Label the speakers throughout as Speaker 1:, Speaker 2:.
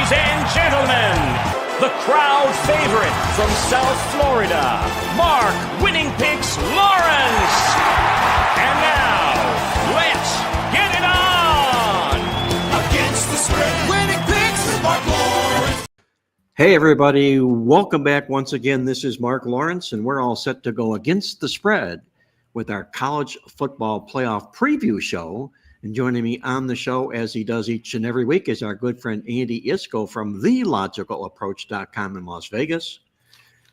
Speaker 1: Ladies and gentlemen, the crowd favorite from South Florida, Mark Winning Picks Lawrence. And now, let's get it on!
Speaker 2: Against the spread, Winning Picks with Mark Lawrence.
Speaker 3: Hey everybody, welcome back once again. This is Mark Lawrence, and we're all set to go against the spread with our college football playoff preview show. And joining me on the show, as he does each and every week, is our good friend Andy Iskoe from TheLogicalApproach.com in Las Vegas.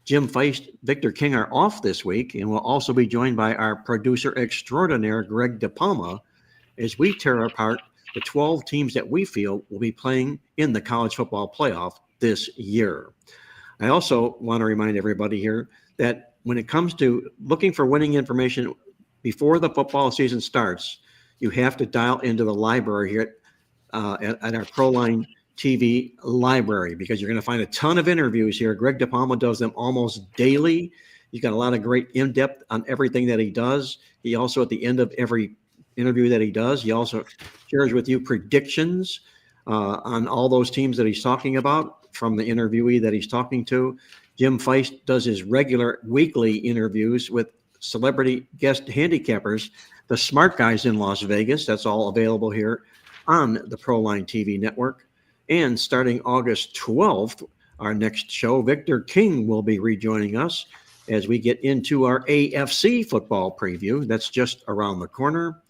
Speaker 3: Jim Feist, Victor King are off this week, and we'll also be joined by our producer extraordinaire, Greg DePalma, as we tear apart the 12 teams that we feel will be playing in the college football playoff this year. I also want to remind everybody here that when it comes to looking for winning information before the football season starts, you have to dial into the library here at our ProLine TV library, because you're going to find a ton of interviews here. Greg DePalma does them almost daily. He's got a lot of great in-depth on everything that he does. He also, at the end of every interview that he does, he also shares with you predictions on all those teams that he's talking about from the interviewee that he's talking to. Jim Feist does his regular weekly interviews with celebrity guest handicappers, the smart guys in Las Vegas. That's all available here on the ProLine TV network. And starting August 12th, our next show, Victor King will be rejoining us as we get into our AFC football preview. That's just around the corner.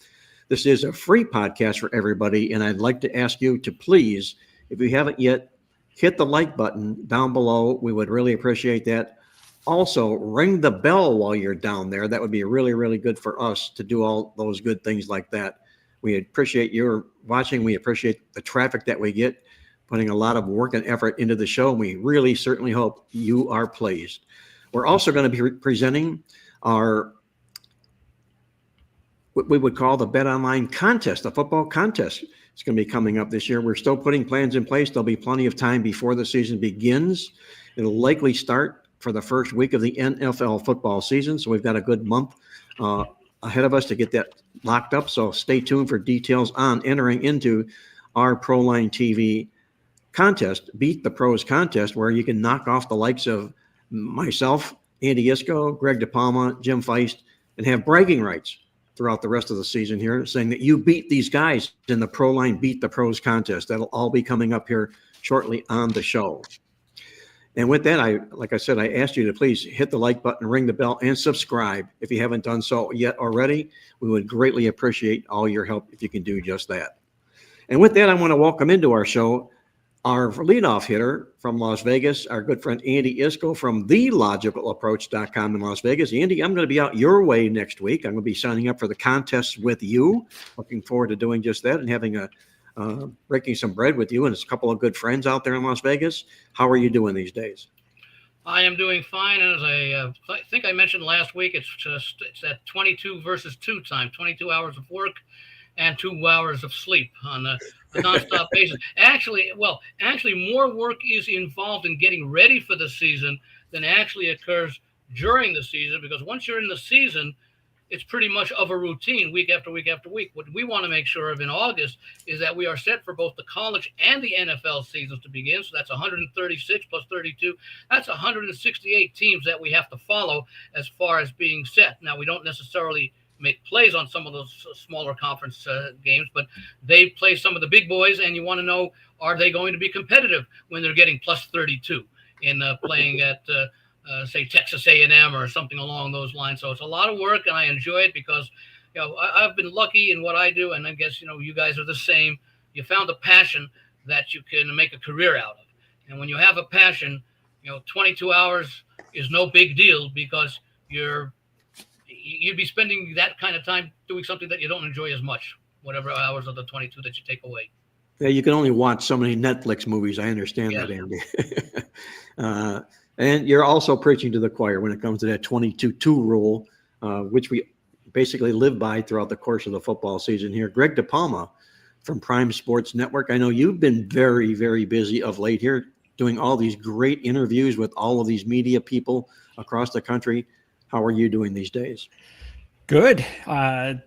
Speaker 3: This is a free podcast for everybody, and I'd like to ask you to please, if you haven't yet, hit the like button down below. We would really appreciate that. Also, ring the bell while you're down there. That would be really, really good for us to do all those good things like that. We appreciate your watching. We appreciate the traffic that we get, putting a lot of work and effort into the show. And we really certainly hope you are pleased. We're also going to be presenting our, what we would call the Bet Online contest, the football contest. It's going to be coming up this year. We're still putting plans in place. There'll be plenty of time before the season begins. It'll likely start for the first week of the NFL football season. So we've got a good month ahead of us to get that locked up. So stay tuned for details on entering into our ProLine TV contest, Beat the Pros contest, where you can knock off the likes of myself, Andy Iskoe, Greg DePalma, Jim Feist, and have bragging rights throughout the rest of the season here, saying that you beat these guys in the ProLine Beat the Pros contest. That'll all be coming up here shortly on the show. And with that, like I said, I asked you to please hit the like button, ring the bell, and subscribe if you haven't done so yet already. We would greatly appreciate all your help if you can do just that. And with that, I want to welcome into our show our leadoff hitter from Las Vegas, our good friend Andy Iskoe from TheLogicalApproach.com in Las Vegas. Andy, I'm going to be out your way next week. I'm going to be signing up for the contest with you. Looking forward to doing just that and having breaking some bread with you and a couple of good friends out there in Las Vegas. How are you doing these days?
Speaker 4: I am doing fine. As I think I mentioned last week, it's that 22 versus 2 time, 22 hours of work and 2 hours of sleep on a nonstop basis. Actually, more work is involved in getting ready for the season than actually occurs during the season, because once you're in the season, it's pretty much of a routine week after week after week. What we want to make sure of in August is that we are set for both the college and the NFL seasons to begin. So that's 136 plus 32. That's 168 teams that we have to follow as far as being set. Now, we don't necessarily make plays on some of those smaller conference games, but they play some of the big boys, and you want to know, are they going to be competitive when they're getting plus 32 in playing at say Texas A&M or something along those lines. So it's a lot of work, and I enjoy it because, I've been lucky in what I do, and I guess, you guys are the same. You found a passion that you can make a career out of. And when you have a passion, 22 hours is no big deal, because you'd be spending that kind of time doing something that you don't enjoy as much, whatever hours of the 22 that you take away.
Speaker 3: Yeah, you can only watch so many Netflix movies. I understand that, Andy. And you're also preaching to the choir when it comes to that 22-2 rule, which we basically live by throughout the course of the football season here. Greg DePalma from Prime Sports Network. I know you've been very, very busy of late here, doing all these great interviews with all of these media people across the country. How are you doing these days?
Speaker 5: Good. I'm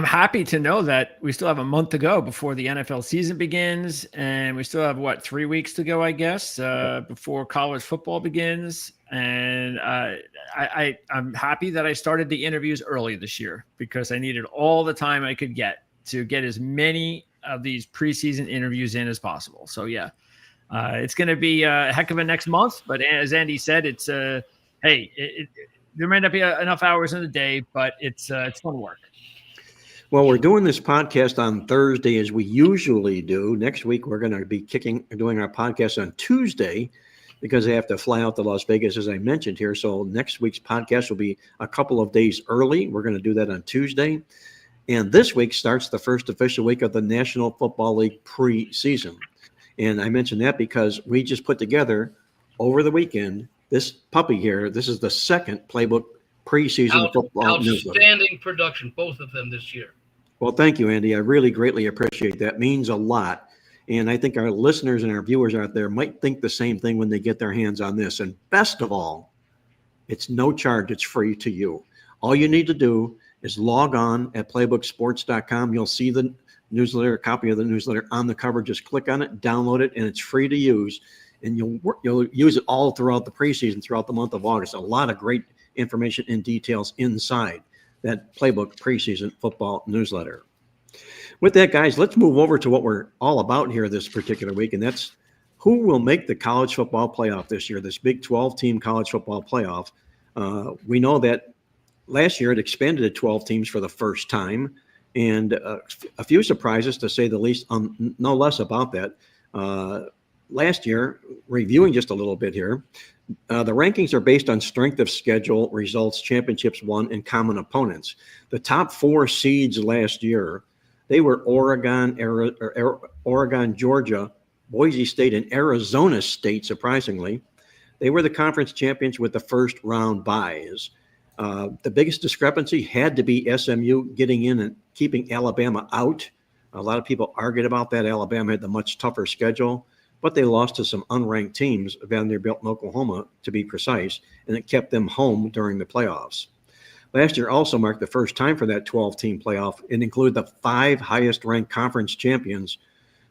Speaker 5: happy to know that we still have a month to go before the NFL season begins, and we still have 3 weeks to go, I guess, before college football begins. And I'm happy that I started the interviews early this year because I needed all the time I could get to get as many of these preseason interviews in as possible. So yeah, it's going to be a heck of a next month. But as Andy said, it's there might not be enough hours in the day, but it's fun work.
Speaker 3: Well, we're doing this podcast on Thursday as we usually do. Next week, we're going to be doing our podcast on Tuesday because I have to fly out to Las Vegas, as I mentioned here. So next week's podcast will be a couple of days early. We're going to do that on Tuesday. And this week starts the first official week of the National Football League preseason. And I mentioned that because we just put together over the weekend this puppy here. This is the second Playbook preseason football newsletter.
Speaker 4: Outstanding production, both of them this year.
Speaker 3: Well, thank you, Andy. I really greatly appreciate that. It means a lot. And I think our listeners and our viewers out there might think the same thing when they get their hands on this. And best of all, it's no charge. It's free to you. All you need to do is log on at playbooksports.com. You'll see the newsletter, a copy of the newsletter on the cover. Just click on it, download it, and it's free to use. And you'll use it all throughout the preseason, throughout the month of August. A lot of great information and details inside that Playbook preseason football newsletter. With that, guys, let's move over to what we're all about here this particular week, and that's who will make the college football playoff this year, this Big 12-team college football playoff. We know that last year it expanded to 12 teams for the first time, and a few surprises, to say the least, no less about that. Last year, reviewing just a little bit here, the rankings are based on strength of schedule, results, championships won, and common opponents. The top 4 seeds last year, they were Oregon, Georgia, Boise State, and Arizona State, surprisingly. They were the conference champions with the first round byes. The biggest discrepancy had to be SMU getting in and keeping Alabama out. A lot of people argued about that. Alabama had the much tougher schedule, but they lost to some unranked teams, Vanderbilt and Oklahoma, to be precise, and it kept them home during the playoffs. Last year also marked the first time for that 12-team playoff and included the 5 highest-ranked conference champions,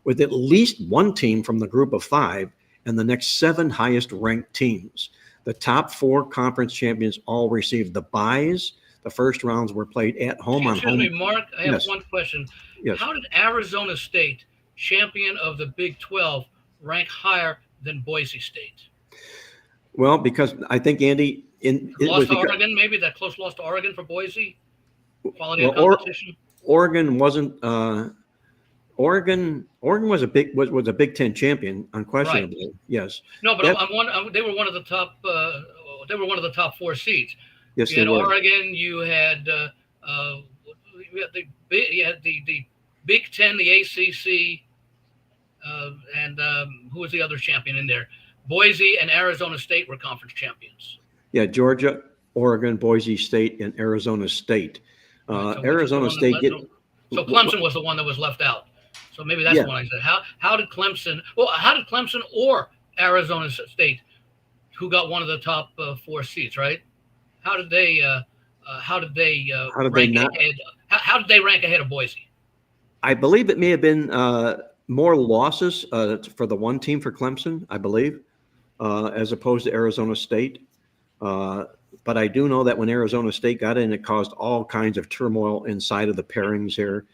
Speaker 3: with at least one team from the group of 5 and the next 7 highest-ranked teams. The top 4 conference champions all received the byes. The first rounds were played at home on home.
Speaker 4: Excuse me, Mark, I have one question.
Speaker 3: Yes.
Speaker 4: How did Arizona State, champion of the Big 12, rank higher than Boise State?
Speaker 3: Well, because I think, Andy,
Speaker 4: lost to Oregon, maybe that close loss to Oregon for Boise. Quality of competition.
Speaker 3: Oregon wasn't. Oregon was a Big Ten champion, unquestionably. Right. Yes.
Speaker 4: No, but they were one of the top. They were one of the top 4 seeds.
Speaker 3: Yes,
Speaker 4: you had Oregon. You had the Big Ten, the ACC. And who was the other champion in there? Boise and Arizona State were conference champions.
Speaker 3: Yeah, Georgia, Oregon, Boise State, and Arizona State. Arizona State
Speaker 4: so Clemson was the one that was left out. So maybe that's what I said. How did Clemson or Arizona State, who got one of the top 4 seats, right? How did they rank ahead of Boise?
Speaker 3: I believe it may have been more losses for the one team for Clemson, I believe, as opposed to Arizona State. But I do know that when Arizona State got in, it caused all kinds of turmoil inside of the pairings here.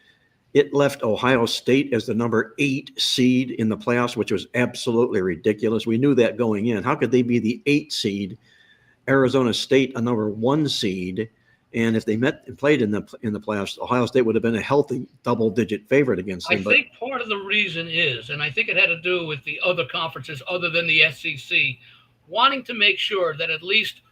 Speaker 3: It left Ohio State as the number 8 seed in the playoffs, which was absolutely ridiculous. We knew that going in. How could they be the 8 seed? Arizona State, a number 1 seed. And if they met and played in the playoffs, Ohio State would have been a healthy double-digit favorite against them.
Speaker 4: I think part of the reason is, and I think it had to do with the other conferences other than the SEC, wanting to make sure that at least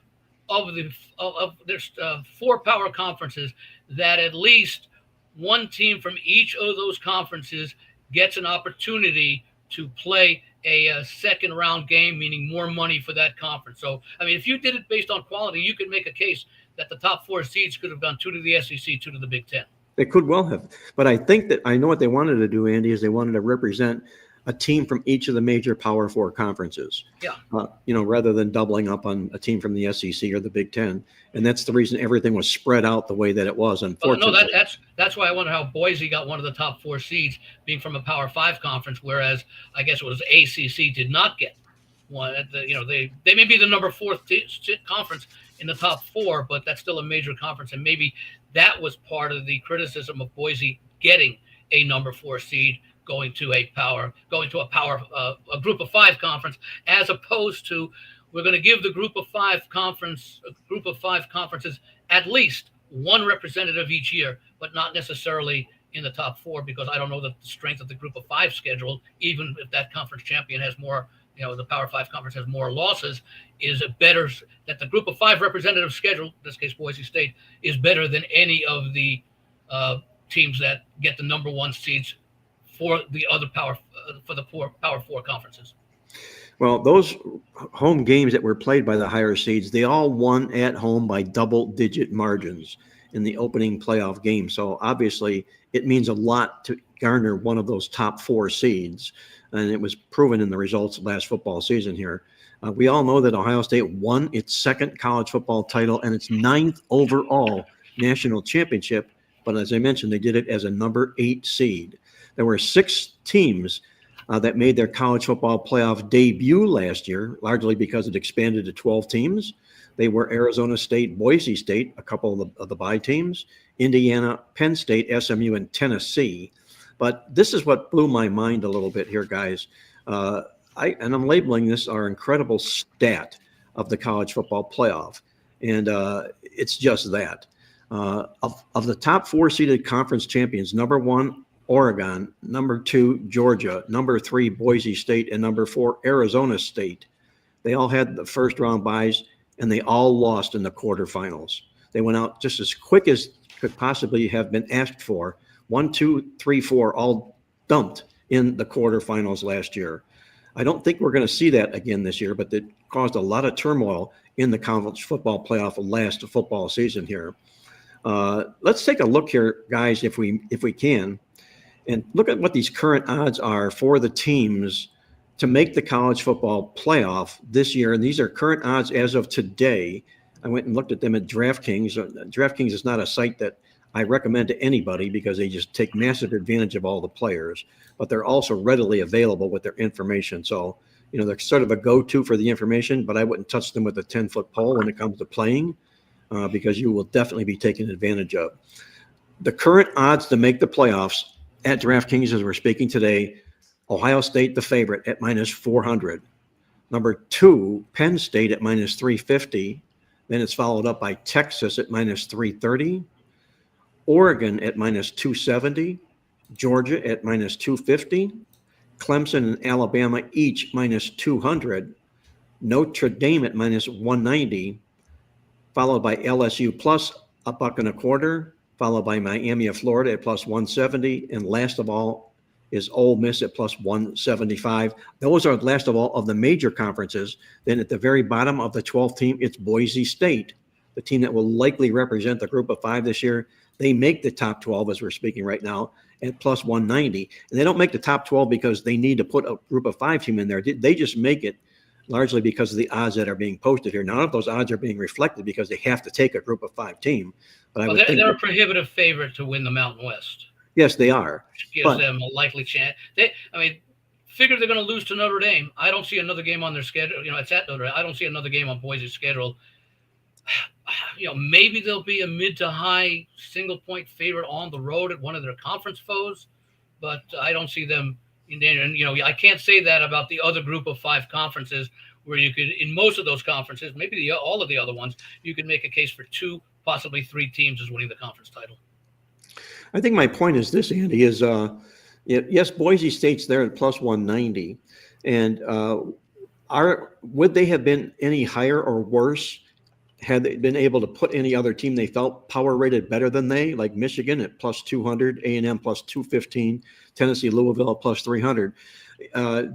Speaker 4: there's 4 power conferences, that at least one team from each of those conferences gets an opportunity to play a second round game, meaning more money for that conference. So, I mean, if you did it based on quality, you could make a case that the top 4 seeds could have gone 2 to the SEC, 2 to the Big Ten.
Speaker 3: They could well have. But I think that I know what they wanted to do, Andy, is they wanted to represent a team from each of the major Power Four conferences.
Speaker 4: Yeah.
Speaker 3: Rather than doubling up on a team from the SEC or the Big Ten. And that's the reason everything was spread out the way that it was, unfortunately.
Speaker 4: No, that's why I wonder how Boise got one of the top 4 seeds, being from a Power 5 conference, whereas I guess it was ACC did not get one. They may be the number 4 conference in the top 4, but that's still a major conference, and maybe that was part of the criticism of Boise getting a number 4 seed, going to a group of 5 conference, as opposed to we're going to give the group of 5 conferences at least one representative each year, but not necessarily in the top 4, because I don't know that the strength of the group of 5 schedule, even if that conference champion has more, the Power 5 conference has more losses, is that the group of 5 representative schedule, in this case Boise State, is better than any of the teams that get the number 1 seeds for the other Power 4 conferences.
Speaker 3: Well, those home games that were played by the higher seeds, they all won at home by double-digit margins in the opening playoff game. So obviously, it means a lot to garner one of those top 4 seeds, and it was proven in the results last football season here. We all know that Ohio State won its 2nd college football title and its 9th overall national championship. But as I mentioned, they did it as a number 8 seed. There were 6 teams that made their college football playoff debut last year, largely because it expanded to 12 teams. They were Arizona State, Boise State, a couple of the bye teams, Indiana, Penn State, SMU, and Tennessee. But this is what blew my mind a little bit here, guys. I'm labeling this our incredible stat of the college football playoff. And it's just that. Of the top 4 seeded conference champions, number 1, Oregon, number 2, Georgia, number 3, Boise State, and number 4, Arizona State. They all had the first round byes, and they all lost in the quarterfinals. They went out just as quick as could possibly have been asked for. 1, 2, 3, 4, all dumped in the quarterfinals last year. I don't think we're going to see that again this year, but it caused a lot of turmoil in the college football playoff last football season here. Let's take a look here, guys, if we can. And look at what these current odds are for the teams to make the college football playoff this year. And these are current odds as of today. I went and looked at them at DraftKings. DraftKings is not a site that I recommend to anybody because they just take massive advantage of all the players, but they're also readily available with their information. So, they're sort of a go-to for the information, but I wouldn't touch them with a 10-foot pole when it comes to playing because you will definitely be taken advantage of. The current odds to make the playoffs at DraftKings, as we're speaking today, Ohio State, the favorite, at minus 400. Number 2, Penn State at minus 350. Then it's followed up by Texas at minus 330. Oregon at minus 270. Georgia at minus 250. Clemson and Alabama each minus 200. Notre Dame at minus 190. Followed by LSU plus $1.25. Followed by Miami of Florida at plus 170. And last of all is Ole Miss at plus 175. Those are last of all of the major conferences. Then at the very bottom of the 12th team, it's Boise State, the team that will likely represent the group of 5 this year. They make the top 12 as we're speaking right now at plus 190. And they don't make the top 12 because they need to put a group of 5 team in there. They just make it largely because of the odds that are being posted here. None of those odds are being reflected because they have to take a group of 5 team. But
Speaker 4: they're a prohibitive favorite to win the Mountain West.
Speaker 3: Yes, they are.
Speaker 4: Which gives them a likely chance. Figure they're going to lose to Notre Dame. I don't see another game on their schedule. It's at Notre Dame. I don't see another game on Boise's schedule. Maybe they'll be a mid to high single point favorite on the road at one of their conference foes, but I don't see them in danger. And, I can't say that about the other group of 5 conferences where you could, in most of those conferences, maybe all of the other ones, you could make a case for 2, possibly 3 teams as winning the conference title.
Speaker 3: I think my point is this, Andy, is yes, Boise State's there at plus 190. And would they have been any higher or worse had they been able to put any other team they felt power rated better than they, like Michigan at plus 200, A&M plus 215, Tennessee, Louisville at plus 300?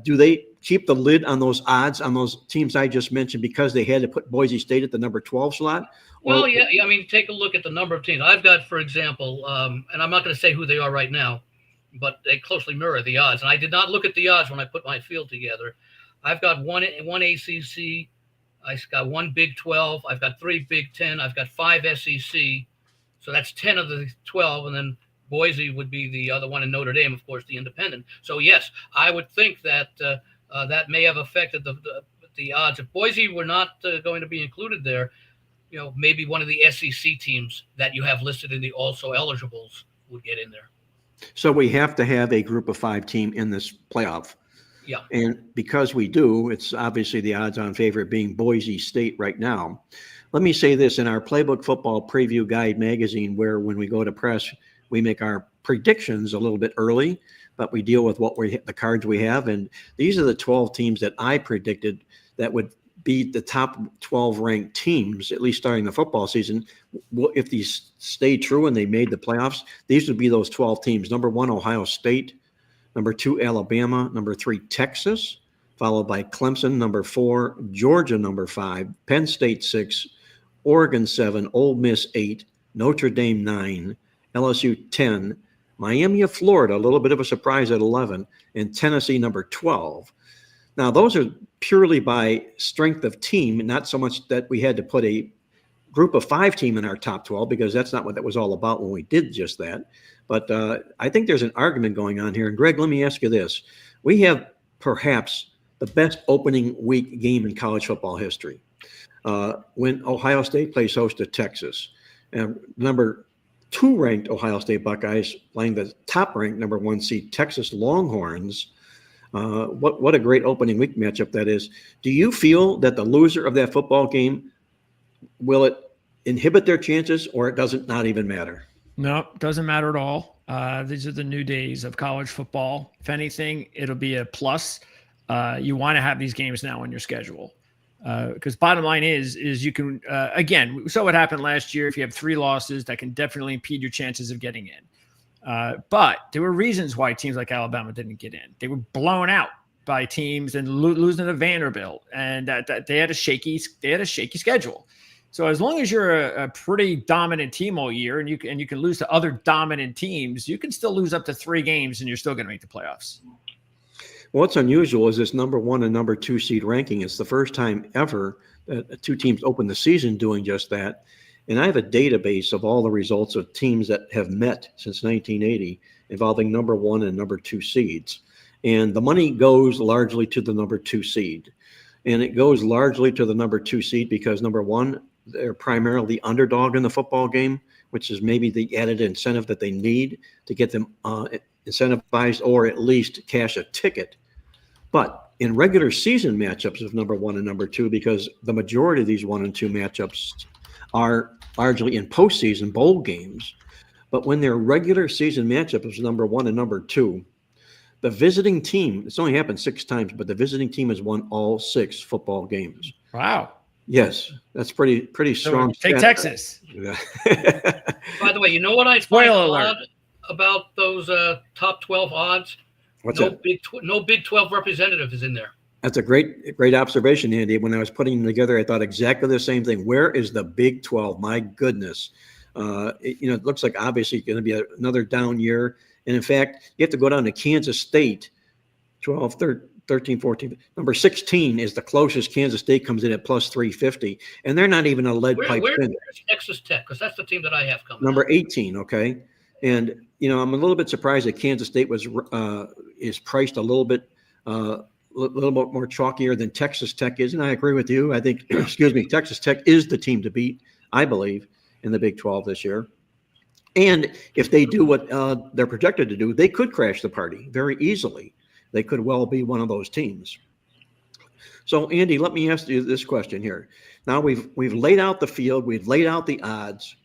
Speaker 3: Do they keep the lid on those odds on those teams I just mentioned because they had to put Boise State at the number 12 slot?
Speaker 4: Well, yeah. Take a look at the number of teams. I've got, for example, and I'm not going to say who they are right now, but they closely mirror the odds. And I did not look at the odds when I put my field together. I've got one ACC. I've got one Big 12. I've got 3 Big 10. I've got 5 SEC. So that's 10 of the 12. And then Boise would be the other one, and Notre Dame, of course, the independent. So, yes, I would think that that may have affected the odds. If Boise were not going to be included there, maybe one of the SEC teams that you have listed in the also eligibles would get in there.
Speaker 3: So we have to have a group of 5 team in this playoff.
Speaker 4: Yeah.
Speaker 3: And because we do, it's obviously the odds-on favorite being Boise State right now. Let me say this, in our Playbook Football Preview Guide magazine, where when we go to press, we make our predictions a little bit early, but we deal with the cards we have. And these are the 12 teams that I predicted that would be the top 12 ranked teams, at least starting the football season. If these stay true and they made the playoffs, these would be those 12 teams. Number 1, Ohio State. Number 2, Alabama. Number 3, Texas, followed by Clemson. Number 4, Georgia. Number 5, Penn State 6, Oregon 7, Ole Miss 8, Notre Dame 9, LSU 10, Miami of Florida, a little bit of a surprise at 11, and Tennessee number 12. Now, those are purely by strength of team, not so much that we had to put a group of 5 team in our top 12, because that's not what that was all about when we did just that. But I think there's an argument going on here. And Greg, let me ask you this. We have perhaps the best opening week game in college football history. When Ohio State plays host to Texas, and number 2 ranked Ohio State Buckeyes playing the top ranked number 1 seed Texas Longhorns. What a great opening week matchup that is. Do you feel that the loser of that football game, will it inhibit their chances, or it doesn't not even matter?
Speaker 5: No, doesn't matter at all. These are the new days of college football. If anything, it'll be a plus. You want to have these games now on your schedule. Because bottom line is you can, again, we saw what happened last year. If you have 3 losses, that can definitely impede your chances of getting in. But there were reasons why teams like Alabama didn't get in. They were blown out by teams and losing to Vanderbilt, and that they had a shaky schedule. So as long as you're a pretty dominant team all year, and you can lose to other dominant teams, you can still lose up to 3 games, and you're still going to make the playoffs.
Speaker 3: What's unusual is this number 1 and number 2 seed ranking. It's the first time ever that 2 teams open the season doing just that. And I have a database of all the results of teams that have met since 1980 involving number 1 and number 2 seeds. And the money goes largely to the number 2 seed. And it goes largely to the number 2 seed because, number 1, they're primarily the underdog in the football game, which is maybe the added incentive that they need to get them incentivized or at least cash a ticket. But in regular season matchups of number 1 and number 2, because the majority of these 1 and 2 matchups are largely in postseason bowl games, but when they're regular season matchups of number 1 and number 2, the visiting team, it's only happened 6 times, but the visiting team has won all 6 football games.
Speaker 5: Wow.
Speaker 3: Yes, that's pretty strong.
Speaker 5: So take Texas.
Speaker 4: By the way, you know what I find odd about those top 12 odds?
Speaker 3: What's
Speaker 4: no
Speaker 3: that?
Speaker 4: No Big 12 representative is in there.
Speaker 3: That's a great observation, Andy. When I was putting them together, I thought exactly the same thing. Where is the Big 12? My goodness. It looks like obviously going to be another down year. And in fact, you have to go down to Kansas State, 12, 13, 14. Number 16 is the closest. Kansas State comes in at plus 350. And they're not even a lead pipe
Speaker 4: Where's
Speaker 3: finish.
Speaker 4: Texas Tech? Because that's the team that I have coming.
Speaker 3: Number 18, okay? And, I'm a little bit surprised that Kansas State is priced a little bit more chalkier than Texas Tech is. And I agree with you. I think, Texas Tech is the team to beat, I believe, in the Big 12 this year. And if they do what they're projected to do, they could crash the party very easily. They could well be one of those teams. So, Andy, let me ask you this question here. Now we've laid out the field. We've laid out the odds.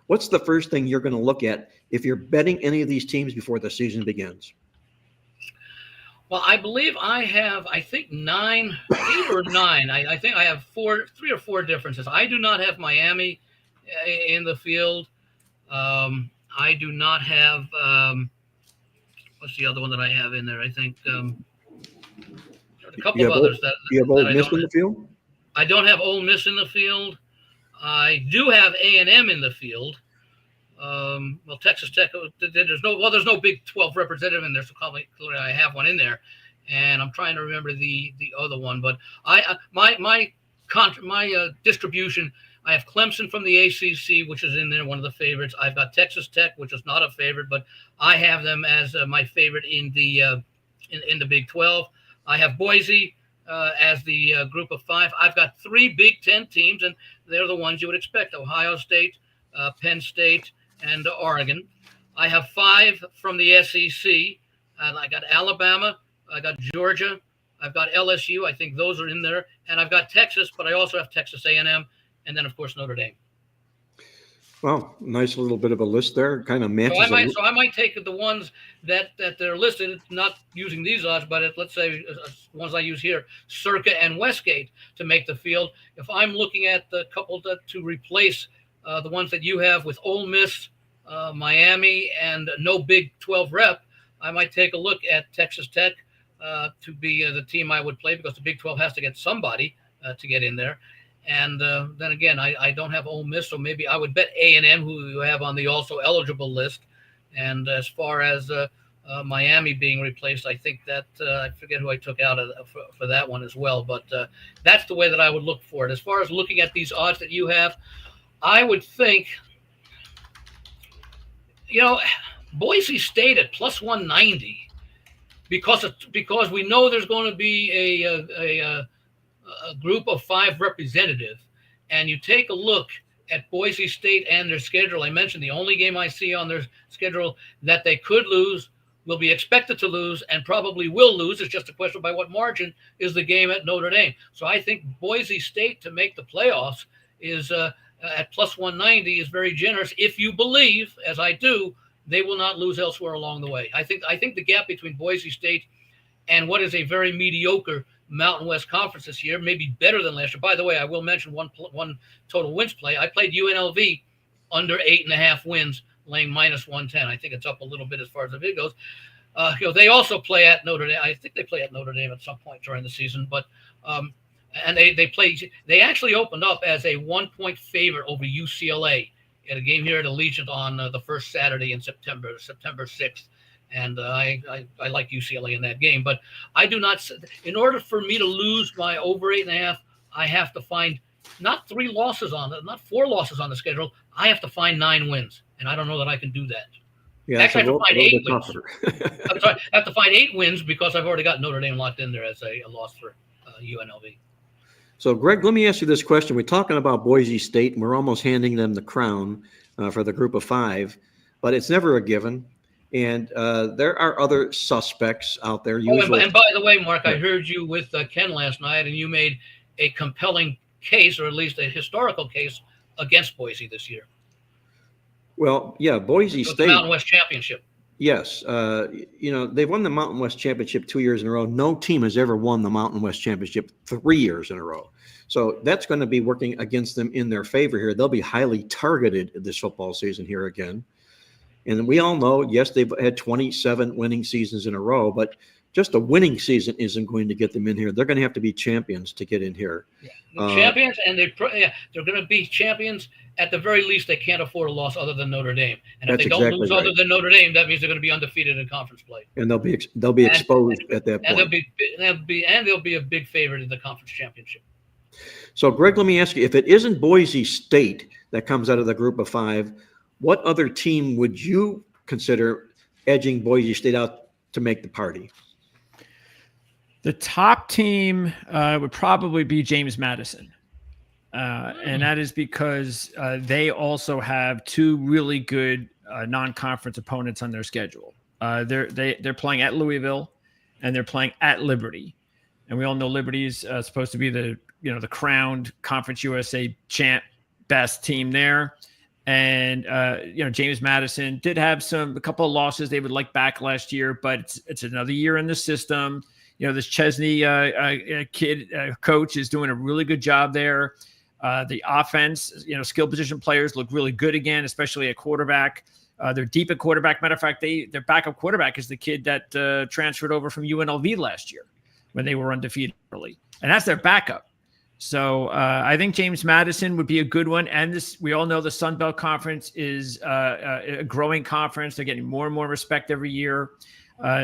Speaker 3: What's the first thing you're going to look at if you're betting any of these teams before the season begins?
Speaker 4: Well, I believe I have, 8 or 9. I think I have 3 or 4 differences. I do not have Miami in the field. I do not have, what's the other one that I have in there? I think a couple of others.
Speaker 3: You have Ole Miss in the field?
Speaker 4: I don't have Ole Miss in the field. I do have A&M in the field. Well, Texas Tech. There's no Big 12 representative in there, so clearly I have one in there, and I'm trying to remember the other one. But my distribution. I have Clemson from the ACC, which is in there, one of the favorites. I've got Texas Tech, which is not a favorite, but I have them as my favorite in the Big 12. I have Boise as the group of 5. I've got 3 Big 10 teams, and they're the ones you would expect: Ohio State, Penn State, and Oregon. I have 5 from the SEC, and I got Alabama, I got Georgia, I've got LSU. I think those are in there, and I've got Texas, but I also have Texas A&M. And then, of course, Notre Dame.
Speaker 3: Well, nice little bit of a list there. Kind of matches.
Speaker 4: So I might take the ones that they're listed, not using these odds, but let's say ones I use here, Circa and Westgate, to make the field. If I'm looking at the couple to replace the ones that you have with Ole Miss, Miami, and no Big 12 rep, I might take a look at Texas Tech to be the team I would play, because the Big 12 has to get somebody to get in there. And then again, I don't have Ole Miss, so maybe I would bet A&M, who you have on the also eligible list. And as far as Miami being replaced, I think that I forget who I took out for that one as well. But that's the way that I would look for it. As far as looking at these odds that you have, I would think, Boise State at plus 190, because we know there's going to be a group of 5 representatives, and you take a look at Boise State and their schedule. I mentioned the only game I see on their schedule that they could lose, will be expected to lose, and probably will lose, it's just a question by what margin, is the game at Notre Dame. So I think Boise State to make the playoffs is at plus 190 is very generous, if you believe, as I do, they will not lose elsewhere along the way. I think the gap between Boise State and what is a very mediocre Mountain West Conference this year may be better than last year. By the way, I will mention one total wins play. I played UNLV under 8.5 wins, laying minus 110. I think it's up a little bit as far as the bid goes. They also play at Notre Dame. I think they play at Notre Dame at some point during the season, but and they actually opened up as a 1-point favorite over UCLA at a game here at Allegiant on the first Saturday in September 6th. And I like UCLA in that game, but I do not. In order for me to lose my over 8.5, I have to find not 3 losses not 4 losses on the schedule. I have to find 9 wins, and I don't know that I can do that.
Speaker 3: Yeah,
Speaker 4: actually, I have to find 8 wins. I'm sorry, I have to find 8 wins because I've already got Notre Dame locked in there as a loss for UNLV.
Speaker 3: So, Greg, let me ask you this question. We're talking about Boise State, and we're almost handing them the crown for the group of 5, but it's never a given. And there are other suspects out there.
Speaker 4: And by the way, Mark, I heard you with Ken last night, and you made a compelling case, or at least a historical case, against Boise this year.
Speaker 3: Well, yeah, Boise State.
Speaker 4: The Mountain West Championship.
Speaker 3: Yes. They've won the Mountain West Championship 2 years in a row. No team has ever won the Mountain West Championship 3 years in a row. So that's going to be working against them in their favor here. They'll be highly targeted this football season here again. And we all know, yes, they've had 27 winning seasons in a row, but just a winning season isn't going to get them in here. They're going to have to be champions to get in here.
Speaker 4: Yeah. Champions, and they're going to be champions. At the very least, they can't afford a loss other than Notre Dame. And if they don't lose other than Notre Dame, that means they're going to be undefeated in conference play.
Speaker 3: And they'll be exposed at that point.
Speaker 4: And they'll be a big favorite in the conference championship.
Speaker 3: So, Greg, let me ask you, if it isn't Boise State that comes out of the group of 5, what other team would you consider edging Boise State out to make the party?
Speaker 5: The top team would probably be James Madison. And that is because they also have 2 really good non-conference opponents on their schedule. They're playing at Louisville, and they're playing at Liberty. And we all know Liberty is supposed to be the crowned Conference USA champ, best team there. And James Madison did have a couple of losses they would like back last year, but it's another year in the system. This Chesney coach is doing a really good job there. The offense, skill position players look really good again, especially at quarterback. They're deep at quarterback. Matter of fact, their backup quarterback is the kid that transferred over from UNLV last year when they were undefeated early. And that's their backup. So I think James Madison would be a good one. And we all know the Sun Belt Conference is a growing conference. They're getting more and more respect every year.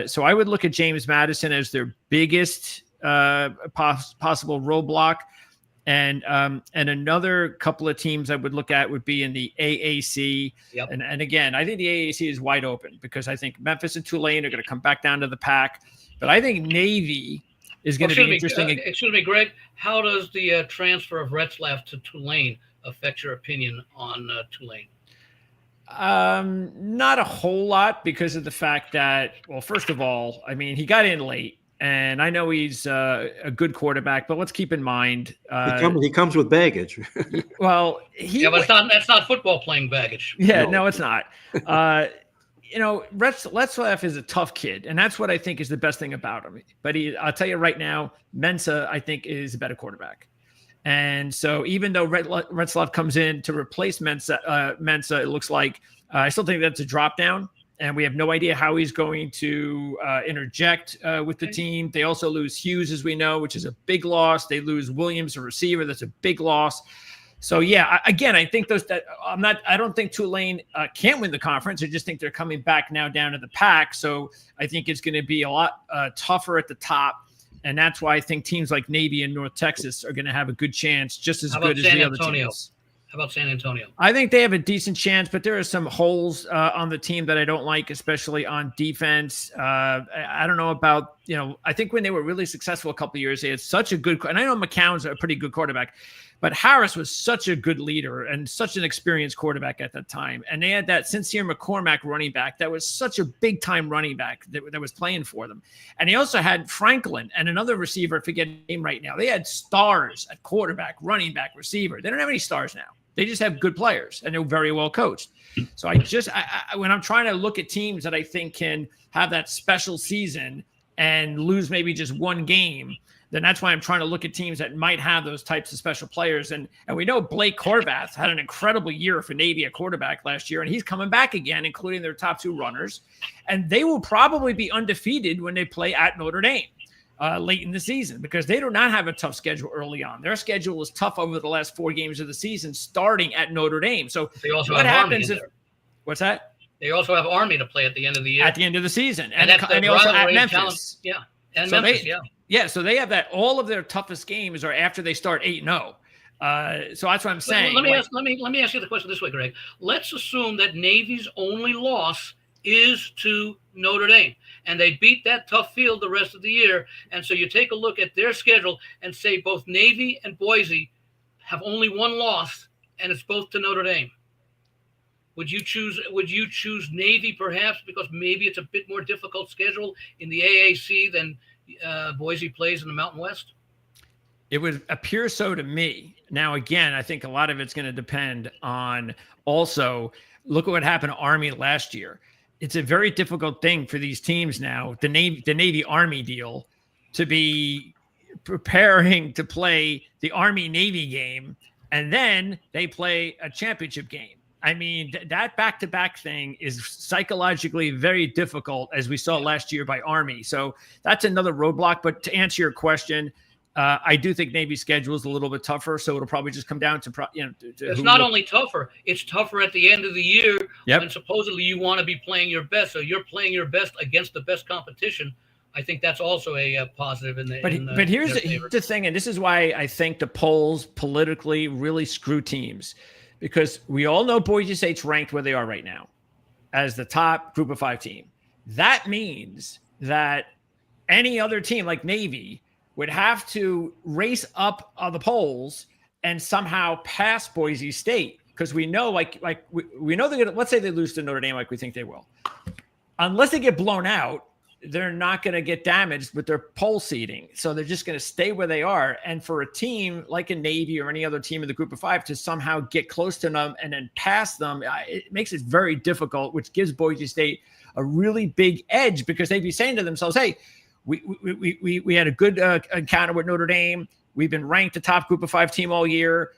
Speaker 5: So I would look at James Madison as their biggest possible roadblock. And another couple of teams I would look at would be in the AAC.
Speaker 4: Yep.
Speaker 5: And again, I think the AAC is wide open because I think Memphis and Tulane are going to come back down to the pack. But I think Navy is going to be interesting.
Speaker 4: Excuse me, Greg. How does the transfer of Retzlaff to Tulane affect your opinion on Tulane?
Speaker 5: Not a whole lot because of the fact that, well, first of all, I mean, he got in late. And I know he's a good quarterback, but let's keep in mind
Speaker 3: he comes with baggage.
Speaker 5: Well,
Speaker 4: but that's not football playing baggage.
Speaker 5: Yeah, no it's not. Retzlaff is a tough kid, and that's what I think is the best thing about him. But I'll tell you right now, Mensa I think is a better quarterback. And so even though Retzlaff comes in to replace Mensa, it looks like I still think that's a drop down. And we have no idea how he's going to interject with the team. They also lose Hughes, as we know, which is a big loss. They lose Williams, a receiver. That's a big loss. So, yeah, again, I think I don't think Tulane can't win the conference. I just think they're coming back now down to the pack. So I think it's going to be a lot tougher at the top. And that's why I think teams like Navy and North Texas are going to have a good chance, just as good as the other teams.
Speaker 4: How about San Antonio?
Speaker 5: I think they have a decent chance, but there are some holes on the team that I don't like, especially on defense. I don't know about, I think when they were really successful a couple of years, they had such a good, and I know McCown's a pretty good quarterback, but Harris was such a good leader and such an experienced quarterback at that time. And they had that Sincere McCormack running back that was such a big-time running back that was playing for them. And he also had Franklin and another receiver, I forget his name right now. They had stars at quarterback, running back, receiver. They don't have any stars now. They just have good players, and they're very well coached. So when I'm trying to look at teams that I think can have that special season and lose maybe just one game, then that's why I'm trying to look at teams that might have those types of special players. And we know Blake Horvath had an incredible year for Navy at quarterback last year, and he's coming back again, including their top two runners. And they will probably be undefeated when they play at Notre Dame late in the season because they do not have a tough schedule early on. Their schedule was tough over the last 4 games of the season, starting at Notre Dame. So
Speaker 4: they also
Speaker 5: what
Speaker 4: have
Speaker 5: happens
Speaker 4: Army
Speaker 5: what's that?
Speaker 4: They also have Army to play at the end of the year.
Speaker 5: At the end of the season.
Speaker 4: And
Speaker 5: they also at Memphis.
Speaker 4: And
Speaker 5: so
Speaker 4: Memphis,
Speaker 5: Yeah, so they have that. All of their toughest games are after they start 8-0. So that's what I'm saying.
Speaker 4: Let me ask you the question this way, Greg. Let's assume that Navy's only loss is to Notre Dame, and they beat that tough field the rest of the year. And so you take a look at their schedule and say both Navy and Boise have only one loss, and it's both to Notre Dame. Would you choose Navy perhaps because maybe it's a bit more difficult schedule in the AAC than Boise plays in the Mountain West?
Speaker 5: It would appear so to me. Now, again, I think a lot of it's going to depend on also look at what happened to Army last year. It's a very difficult thing for these teams now, the Navy Army deal, to be preparing to play the Army Navy game, and then they play a championship game. I mean, that back-to-back thing is psychologically very difficult, as we saw last year by Army. So that's another roadblock. But to answer your question, I do think Navy's schedule is a little bit tougher, so it'll probably just come down to
Speaker 4: it's not only tougher; it's tougher at the end of the year.
Speaker 5: Yep.
Speaker 4: When supposedly you want to be playing your best, so you're playing your best against the best competition. I think that's also a positive in the.
Speaker 5: But here's the thing, and this is why I think the polls politically really screw teams, because we all know Boise State's ranked where they are right now as the top Group of 5 team. That means that any other team like Navy would have to race up the polls and somehow pass Boise State, because we know, we know they're gonna. Let's say they lose to Notre Dame, like we think they will. Unless they get blown out, they're not going to get damaged with their poll seeding, so they're just going to stay where they are. And for a team like a Navy or any other team in the Group of 5 to somehow get close to them and then pass them, it makes it very difficult, which gives Boise State a really big edge, because they'd be saying to themselves, "Hey, we had a good encounter with Notre Dame. We've been ranked the top Group of 5 team all year.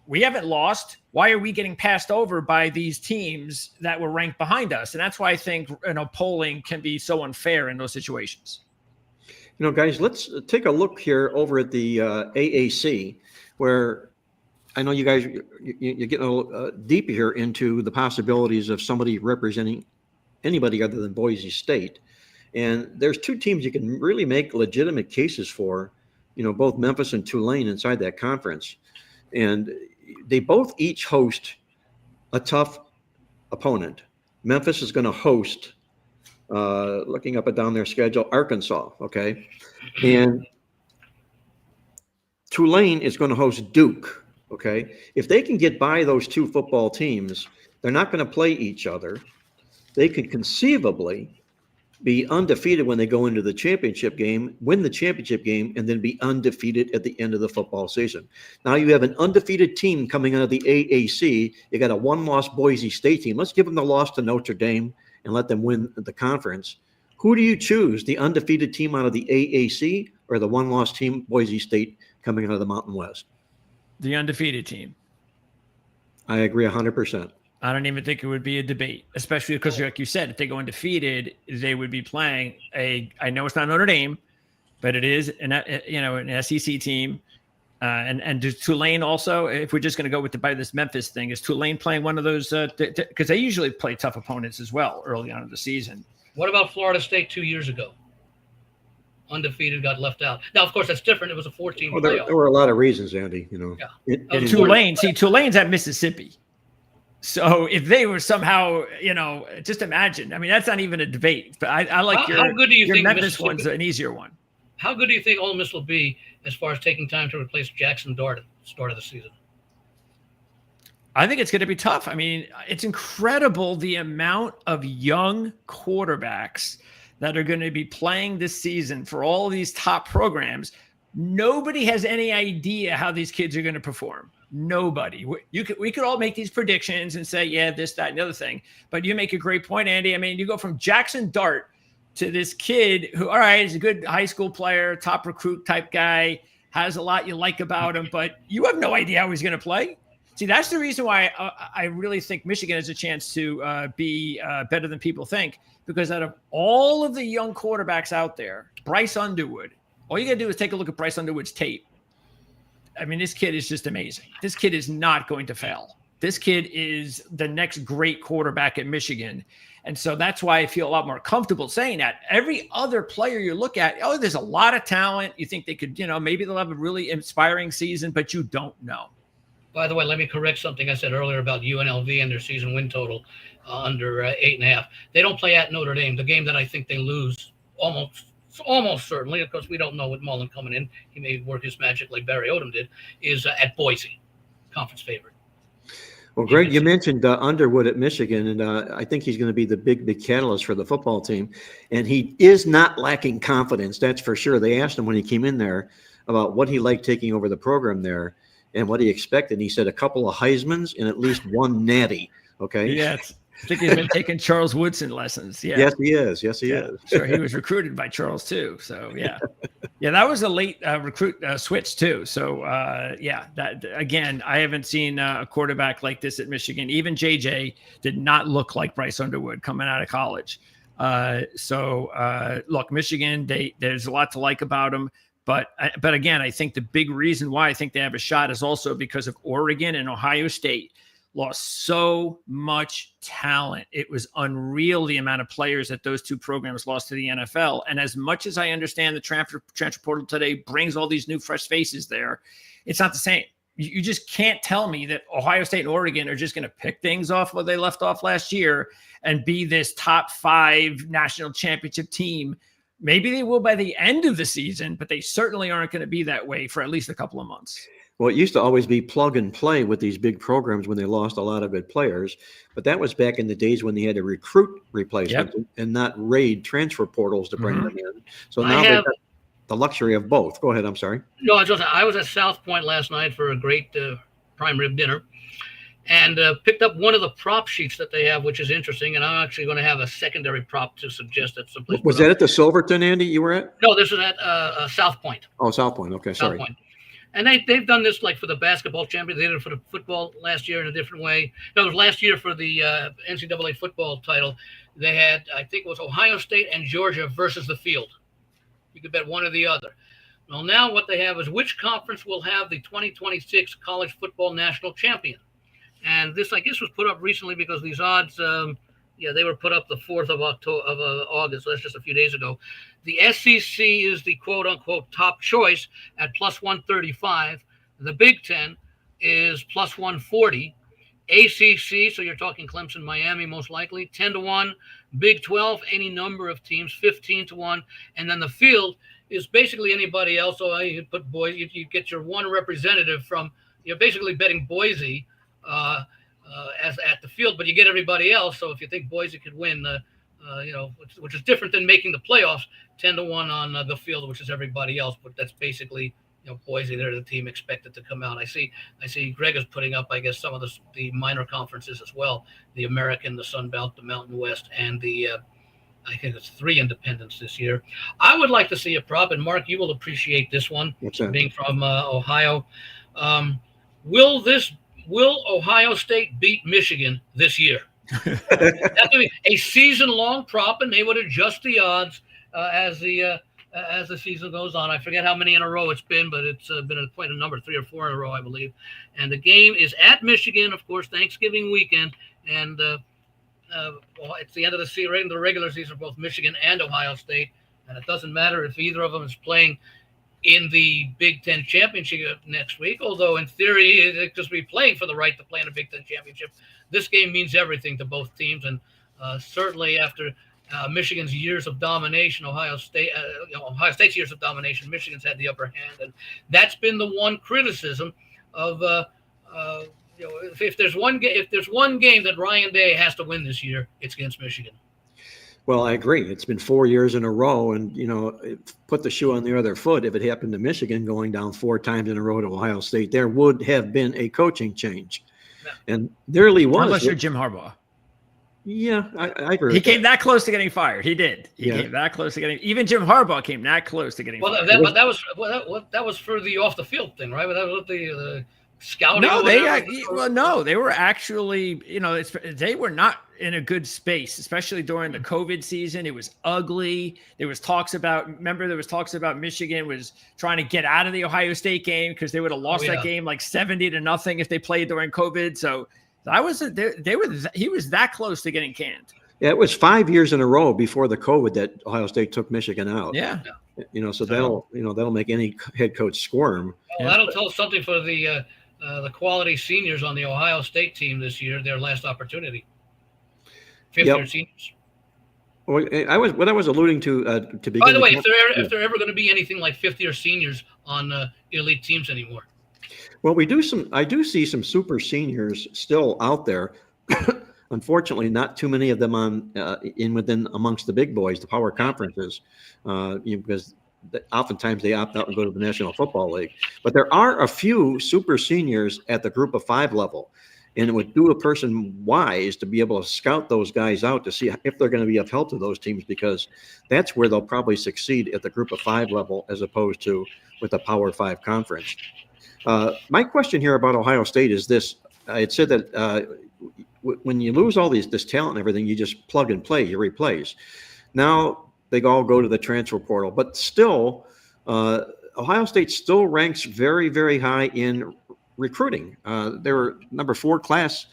Speaker 5: We haven't lost. Why are we getting passed over by these teams that were ranked behind us?" And that's why I think polling can be so unfair in those situations.
Speaker 3: Guys, let's take a look here over at the AAC. where I know you guys, you get a little deep here into the possibilities of somebody representing anybody other than Boise State. And there's two teams you can really make legitimate cases for, both Memphis and Tulane inside that conference. And they both each host a tough opponent. Memphis is going to host, looking up and down their schedule, Arkansas, okay? And Tulane is going to host Duke, okay? If they can get by those two football teams, they're not going to play each other. They could conceivably be undefeated when they go into the championship game, win the championship game, and then be undefeated at the end of the football season. Now you have an undefeated team coming out of the AAC. You got a one-loss Boise State team. Let's give them the loss to Notre Dame and let them win the conference. Who do you choose, the undefeated team out of the AAC or the one-loss team, Boise State, coming out of the Mountain West?
Speaker 5: The undefeated team.
Speaker 3: I agree 100%.
Speaker 5: I don't even think it would be a debate, especially because, like you said, if they go undefeated, they would be playing I know it's not Notre Dame, but it is an SEC team. And does Tulane also, if we're just going to go with by this Memphis thing, is Tulane playing one of those? Because they usually play tough opponents as well early on in the season.
Speaker 4: What about Florida State 2 years ago? Undefeated, got left out. Now, of course, that's different. It was a 14 playoff.
Speaker 3: There were a lot of reasons, Andy.
Speaker 4: Yeah.
Speaker 5: Tulane's at Mississippi. So if they were somehow, just imagine. I mean, that's not even a debate. But I like
Speaker 4: how good do you think
Speaker 5: Memphis one's an easier one.
Speaker 4: How good do you think Ole Miss will be as far as taking time to replace Jackson Dart at the start of the season?
Speaker 5: I think it's going to be tough. I mean, it's incredible the amount of young quarterbacks that are going to be playing this season for all of these top programs. Nobody has any idea how these kids are going to perform. Nobody. We could all make these predictions and say, yeah, this, that, and the other thing. But you make a great point, Andy. I mean, you go from Jackson Dart to this kid who, all right, is a good high school player, top recruit type guy, has a lot you like about him, but you have no idea how he's going to play. See, that's the reason why I really think Michigan has a chance to be better than people think, because out of all of the young quarterbacks out there, Bryce Underwood, all you got to do is take a look at Bryce Underwood's tape. I mean, this kid is just amazing. This kid is not going to fail. This kid is the next great quarterback at Michigan. And so that's why I feel a lot more comfortable saying that. Every other player you look at, there's a lot of talent. You think they could, maybe they'll have a really inspiring season, but you don't know.
Speaker 4: By the way, let me correct something I said earlier about UNLV and their season win total under 8.5. They don't play at Notre Dame. The game that I think they lose almost certainly, because we don't know with Mullen coming in, he may work his magic like Barry Odom did, is at Boise, conference favorite.
Speaker 3: Well, Greg, you mentioned Underwood at Michigan, and I think he's going to be the big catalyst for the football team. And he is not lacking confidence, that's for sure. They asked him when he came in there about what he liked taking over the program there and what he expected. He said a couple of Heismans and at least one natty, okay?
Speaker 5: Yes. I think he's been taking Charles Woodson lessons. Yeah.
Speaker 3: Yes, he is. Yes, he is.
Speaker 5: Sure, he was recruited by Charles too. So yeah, that was a late recruit switch too. So that again, I haven't seen a quarterback like this at Michigan. Even JJ did not look like Bryce Underwood coming out of college. Look, Michigan, there's a lot to like about them. But again, I think the big reason why I think they have a shot is also because of Oregon and Ohio State. Lost so much talent. It was unreal the amount of players that those two programs lost to the NFL. And as much as I understand the transfer portal today brings all these new fresh faces there, it's not the same. You just can't tell me that Ohio State and Oregon are just going to pick things off where they left off last year and be this top 5 national championship team. Maybe they will by the end of the season, but they certainly aren't going to be that way for at least a couple of months.
Speaker 3: Well, it used to always be plug and play with these big programs when they lost a lot of good players, but that was back in the days when they had to recruit replacements and not raid transfer portals to bring them in. So now they've got the luxury of both. Go ahead. I'm sorry.
Speaker 4: No, I was at South Point last night for a great prime rib dinner and picked up one of the prop sheets that they have, which is interesting. And I'm actually going to have a secondary prop to suggest that someplace.
Speaker 3: Was that at the Silverton, Andy, you were at?
Speaker 4: No, this was at South Point.
Speaker 3: Oh, South Point. Okay, sorry.
Speaker 4: South Point. And they've done this like for the basketball champions. They did it for the football last year in a different way. No, it was last year for the NCAA football title. They had, I think it was Ohio State and Georgia versus the field. You could bet one or the other. Well, now what they have is which conference will have the 2026 college football national champion. And this, I guess, was put up recently because these odds, they were put up the 4th of August. So that's just a few days ago. The SEC is the quote unquote top choice at plus 135. The Big Ten is plus 140. ACC, so you're talking Clemson, Miami, most likely 10-1. Big 12, any number of teams, 15-1. And then the field is basically anybody else. So you put Boise, you get your one representative from, you're basically betting Boise as at the field, but you get everybody else. So if you think Boise could win, which is different than making the playoffs, 10-1 on the field, which is everybody else. But that's basically, Boise, they're the team expected to come out. I see Greg is putting up, I guess, some of the minor conferences as well: the American, the Sun Belt, the Mountain West, and the I think it's 3 independents this year. I would like to see a prop, and Mark, you will appreciate this one, being from Ohio. Will Ohio State beat Michigan this year? That would be a season-long prop, and they would adjust the odds as the season goes on. I forget how many in a row it's been, but it's been quite a number, 3 or 4 in a row, I believe. And the game is at Michigan, of course, Thanksgiving weekend, and it's the end of the regular season for both Michigan and Ohio State, and it doesn't matter if either of them is playing in the Big Ten championship next week, although in theory it just be playing for the right to play in a Big Ten championship. This game means everything to both teams, and certainly after Michigan's years of domination, Ohio State's years of domination, Michigan's had the upper hand, and that's been the one criticism of if there's one game that Ryan Day has to win this year, it's against Michigan.
Speaker 3: Well, I agree. It's been 4 years in a row, and put the shoe on the other foot. If it happened to Michigan going down 4 times in a row to Ohio State, there would have been a coaching change, and there really was.
Speaker 5: Unless you're Jim Harbaugh.
Speaker 3: Yeah, I agree.
Speaker 5: He came that close to getting fired. He did. He came that close to getting. Even Jim Harbaugh came that close to getting fired.
Speaker 4: That was for the off the field thing, right? That was the scouting.
Speaker 5: No, they were actually, they were not in a good space, especially during the COVID season. It was ugly. There was talks about Michigan was trying to get out of the Ohio State game because they would have lost that game like 70-0 if they played during COVID. So he was that close to getting canned. Yeah,
Speaker 3: it was 5 years in a row before the COVID that Ohio State took Michigan out.
Speaker 5: Yeah.
Speaker 3: So that'll make any head coach squirm.
Speaker 4: Well, that'll tell something for the quality seniors on the Ohio State team this year, their last opportunity. 5th-year seniors.
Speaker 3: Well, I was alluding to begin.
Speaker 4: By the way, if they're ever going to be anything like 5th-year seniors on elite teams anymore.
Speaker 3: Well, I do see some super seniors still out there. Unfortunately, not too many of them amongst the big boys, the power conferences, because oftentimes they opt out and go to the National Football League. But there are a few super seniors at the Group of 5 level, and it would do a person wise to be able to scout those guys out to see if they're going to be of help to those teams, because that's where they'll probably succeed at the Group of 5 level as opposed to with the Power 5 conference. My question here about Ohio State is this. It said that when you lose all this talent and everything, you just plug and play, you replace. Now they all go to the transfer portal, but still, Ohio State still ranks very, very high in recruiting. They were number 4 class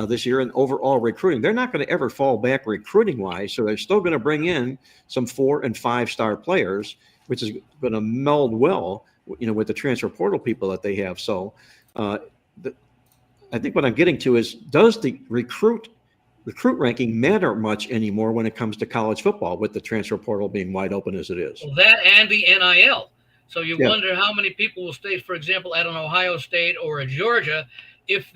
Speaker 3: this year in overall recruiting. They're not going to ever fall back recruiting-wise, so they're still going to bring in some 4- and 5-star players, which is going to meld well, with the transfer portal people that they have. So I think what I'm getting to is, does the recruit ranking matter much anymore when it comes to college football with the transfer portal being wide open as it is?
Speaker 4: Well, that and the NIL. So you wonder how many people will stay, for example, at an Ohio State or a Georgia if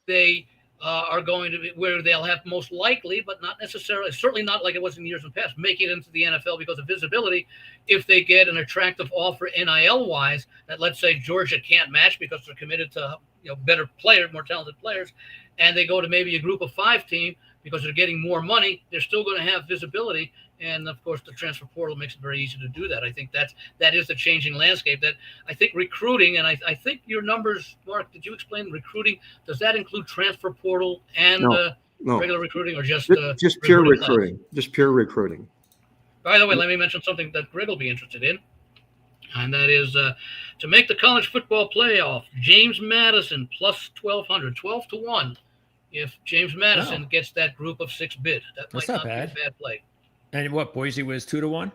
Speaker 4: they are going to be where they'll have most likely, but not necessarily, certainly not like it was in years in the past, make it into the NFL because of visibility. If they get an attractive offer NIL wise that, let's say, Georgia can't match because they're committed to better players, more talented players, and they go to maybe a Group of 5 team because they're getting more money, they're still going to have visibility. And of course, the transfer portal makes it very easy to do that. I think that is the changing landscape. That I think recruiting, and I think your numbers, Mark, did you explain recruiting? Does that include transfer portal and
Speaker 3: No.
Speaker 4: regular recruiting, or just
Speaker 3: pure recruiting? Just pure recruiting.
Speaker 4: By the way, let me mention something that Greg will be interested in. And that is to make the college football playoff, James Madison plus 1,200, 12 to 1. If James Madison gets that group of 6 bid, that might not be a bad play.
Speaker 5: And what, Boise was 2 to 1?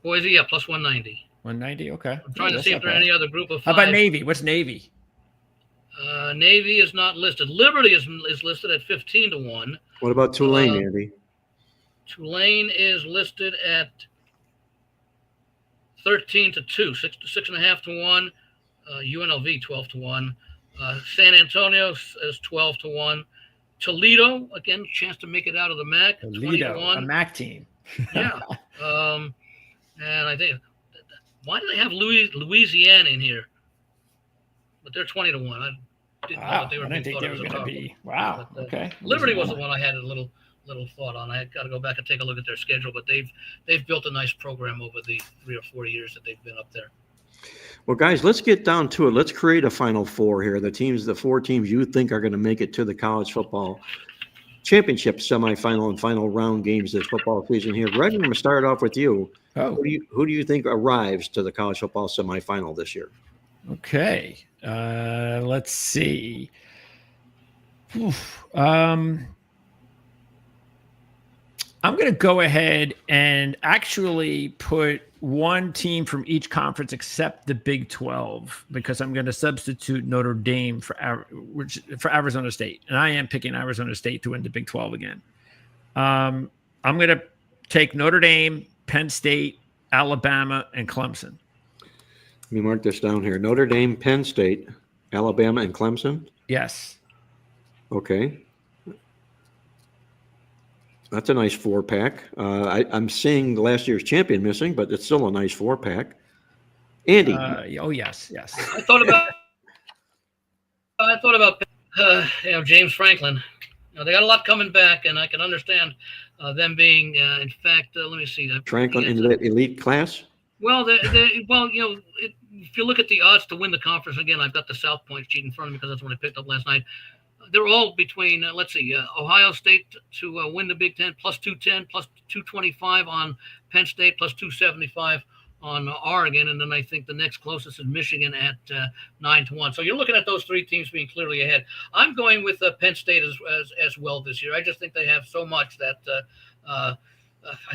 Speaker 4: Boise, yeah, plus 190.
Speaker 5: 190, okay.
Speaker 4: I'm trying to see if there are any other group of 5.
Speaker 5: How about Navy? What's Navy?
Speaker 4: Navy is not listed. Liberty is listed at 15 to 1.
Speaker 3: What about Tulane, Andy?
Speaker 4: Tulane is listed at 13 to 2, 6.5 to 1. UNLV 12 to 1. San Antonio is 12 to 1. Toledo, again, chance to make it out of the MAC.
Speaker 5: Toledo,
Speaker 4: 20 to 1.
Speaker 5: a MAC team.
Speaker 4: Yeah. And I think, why do they have Louisiana in here? But they're 20 to 1. I didn't know that they were.
Speaker 5: I didn't think they were going to be. Wow. But, okay.
Speaker 4: Liberty was the one I had a little thought on. I had got to go back and take a look at their schedule, but they've built a nice program over the 3 or 4 years that they've been up there.
Speaker 3: Well, guys, let's get down to it. Let's create a Final Four here. The 4 teams you think are going to make it to the college football championship semifinal and final round games this football season here. Greg, I'm going to start off with you. Who do you think arrives to the college football semifinal this year?
Speaker 5: Okay. Let's see. I'm going to go ahead and actually put one team from each conference except the Big 12, because I'm going to substitute Notre Dame for Arizona State. And I am picking Arizona State to win the Big 12 again. I'm going to take Notre Dame, Penn State, Alabama, and Clemson.
Speaker 3: Let me mark this down here. Notre Dame, Penn State, Alabama, and Clemson?
Speaker 5: Yes.
Speaker 3: Okay. That's a nice 4-pack. I'm seeing last year's champion missing, but it's still a nice 4-pack. Andy.
Speaker 5: Yes.
Speaker 4: I thought about James Franklin. They got a lot coming back, and I can understand them being, in fact, let me see.
Speaker 3: Franklin in the elite class?
Speaker 4: Well, if you look at the odds to win the conference, again, I've got the South Point sheet in front of me because that's what I picked up last night. They're all between, Ohio State to win the Big Ten, plus 210, plus 225 on Penn State, plus 275 on Oregon. And then I think the next closest is Michigan at 9 to 1. So you're looking at those 3 teams being clearly ahead. I'm going with Penn State as well this year. I just think they have so much that I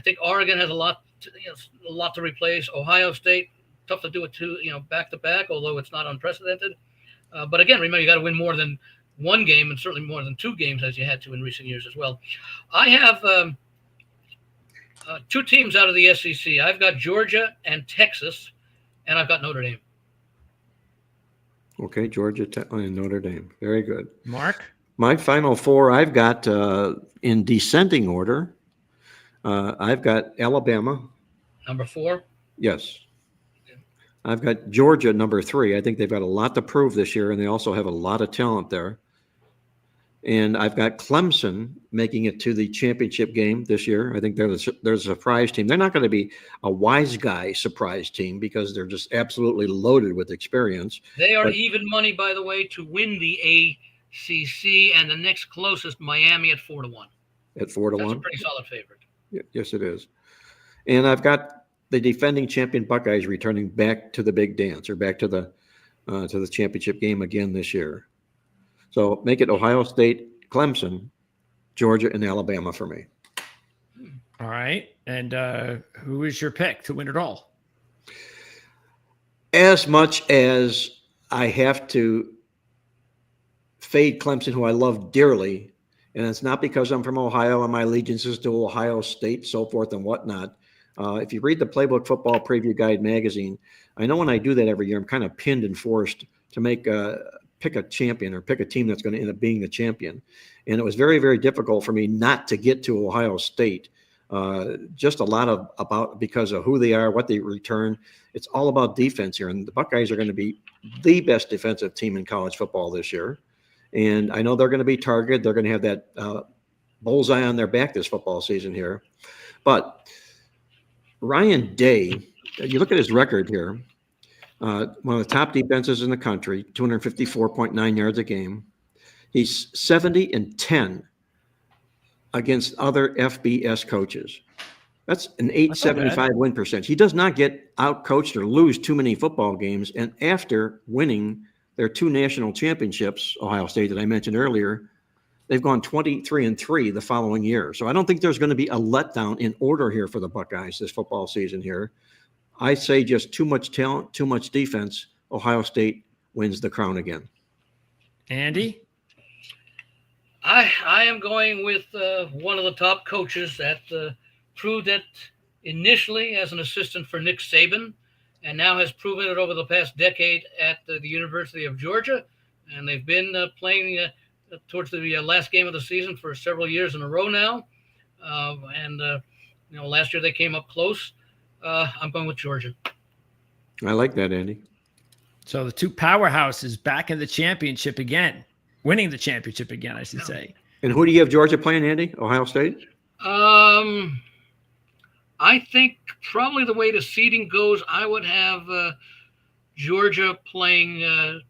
Speaker 4: think Oregon has a lot to replace. Ohio State, tough to do it back to back, although it's not unprecedented. But again, remember, you got to win more than one game and certainly more than 2 games as you had to in recent years as well. I have 2 teams out of the SEC. I've got Georgia and Texas, and I've got Notre Dame.
Speaker 3: Okay, Georgia and Notre Dame. Very good.
Speaker 5: Mark?
Speaker 3: My Final Four, I've got in descending order. I've got Alabama.
Speaker 4: Number 4?
Speaker 3: Yes. I've got Georgia, number 3. I think they've got a lot to prove this year, and they also have a lot of talent there. And I've got Clemson making it to the championship game this year. I think they're a surprise team. They're not going to be a wise guy surprise team because they're just absolutely loaded with experience.
Speaker 4: They are even money, by the way, to win the ACC, and the next closest, Miami, at 4 to 1.
Speaker 3: At 4 to 1?
Speaker 4: That's a pretty solid favorite.
Speaker 3: Yes, it is. And I've got the defending champion Buckeyes returning back to the big dance, or back to the championship game again this year. So make it Ohio State, Clemson, Georgia, and Alabama for me.
Speaker 5: All right. And who is your pick to win it all?
Speaker 3: As much as I have to fade Clemson, who I love dearly, and it's not because I'm from Ohio and my allegiances to Ohio State, so forth and whatnot. If you read the Playbook Football Preview Guide magazine, I know when I do that every year, I'm kind of pinned and forced to pick a champion or pick a team that's going to end up being the champion. And it was very, very difficult for me not to get to Ohio State. Just a lot because of who they are, what they return. It's all about defense here. And the Buckeyes are going to be the best defensive team in college football this year. And I know they're going to be targeted. They're going to have that bullseye on their back this football season here. But Ryan Day, you look at his record here, one of the top defenses in the country, 254.9 yards a game. He's 70-10 against other FBS coaches. That's an 875 win percentage. He does not get out-coached or lose too many football games. And after winning their 2 national championships, Ohio State that I mentioned earlier, they've gone 23-3 the following year. So I don't think there's going to be a letdown in order here for the Buckeyes this football season here. I say just too much talent, too much defense. Ohio State wins the crown again.
Speaker 5: Andy?
Speaker 4: I am going with one of the top coaches that proved it initially as an assistant for Nick Saban, and now has proven it over the past decade at the University of Georgia. And they've been playing towards the last game of the season for several years in a row now. Last year they came up close. I'm going with Georgia.
Speaker 3: I like that, Andy.
Speaker 5: So the 2 powerhouses back in the championship again, winning the championship again, I should say.
Speaker 3: And who do you have Georgia playing, Andy? Ohio State?
Speaker 4: I think probably the way the seeding goes, I would have Georgia playing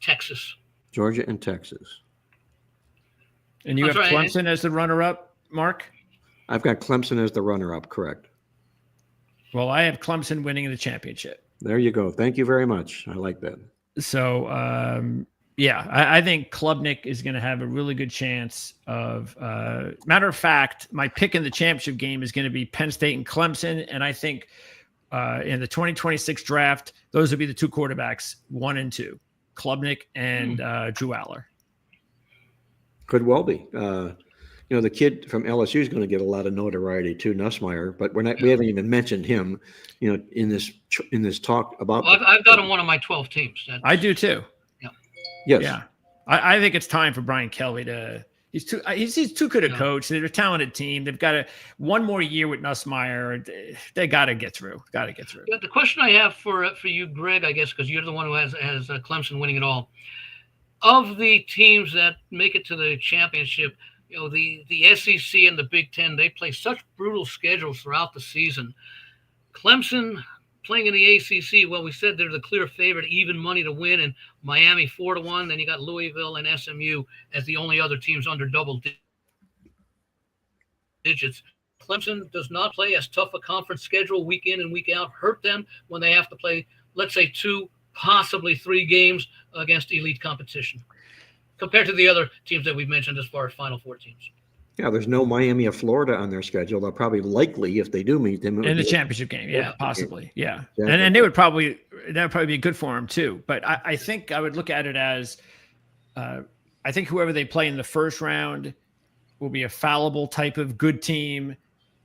Speaker 4: Texas.
Speaker 3: Georgia and Texas.
Speaker 5: And you have Clemson as the runner-up, Mark?
Speaker 3: I've got Clemson as the runner-up, correct.
Speaker 5: Well, I have Clemson winning the championship.
Speaker 3: There you go. Thank you very much. I like that.
Speaker 5: So, I think Klubnik is going to have a really good chance of matter of fact, my pick in the championship game is going to be Penn State and Clemson. And I think in the 2026 draft, those would be the 2 quarterbacks, 1 and 2, Klubnik and Drew Aller.
Speaker 3: Could well be. The kid from LSU is going to get a lot of notoriety too, Nussmeier, but we haven't even mentioned him, in this talk about.
Speaker 4: Well, I've got him one of my 12 teams.
Speaker 5: I do too.
Speaker 4: Yeah.
Speaker 3: Yes.
Speaker 5: Yeah. I think it's time for Brian Kelly he's too good a coach. They're a talented team. They've got one more year with Nussmeier. They got to get through. Yeah,
Speaker 4: the question I have for you, Greg, I guess, because you're the one who has Clemson winning it all. Of the teams that make it to the championship, the SEC and the Big Ten, they play such brutal schedules throughout the season. Clemson playing in the ACC, well, we said they're the clear favorite, even money to win, and Miami 4-1. Then you got Louisville and SMU as the only other teams under double digits. Clemson does not play as tough a conference schedule week in and week out, hurt them when they have to play, let's say, 2, possibly 3 games against elite competition compared to the other teams that we've mentioned as far as Final Four teams.
Speaker 3: Yeah, there's no Miami of Florida on their schedule. They'll probably likely, if they do meet them,
Speaker 5: in the championship game. Yeah, possibly. Yeah.
Speaker 3: Exactly.
Speaker 5: And that would probably be good for them too. But I think I would look at it as I think whoever they play in the first round will be a fallible type of good team.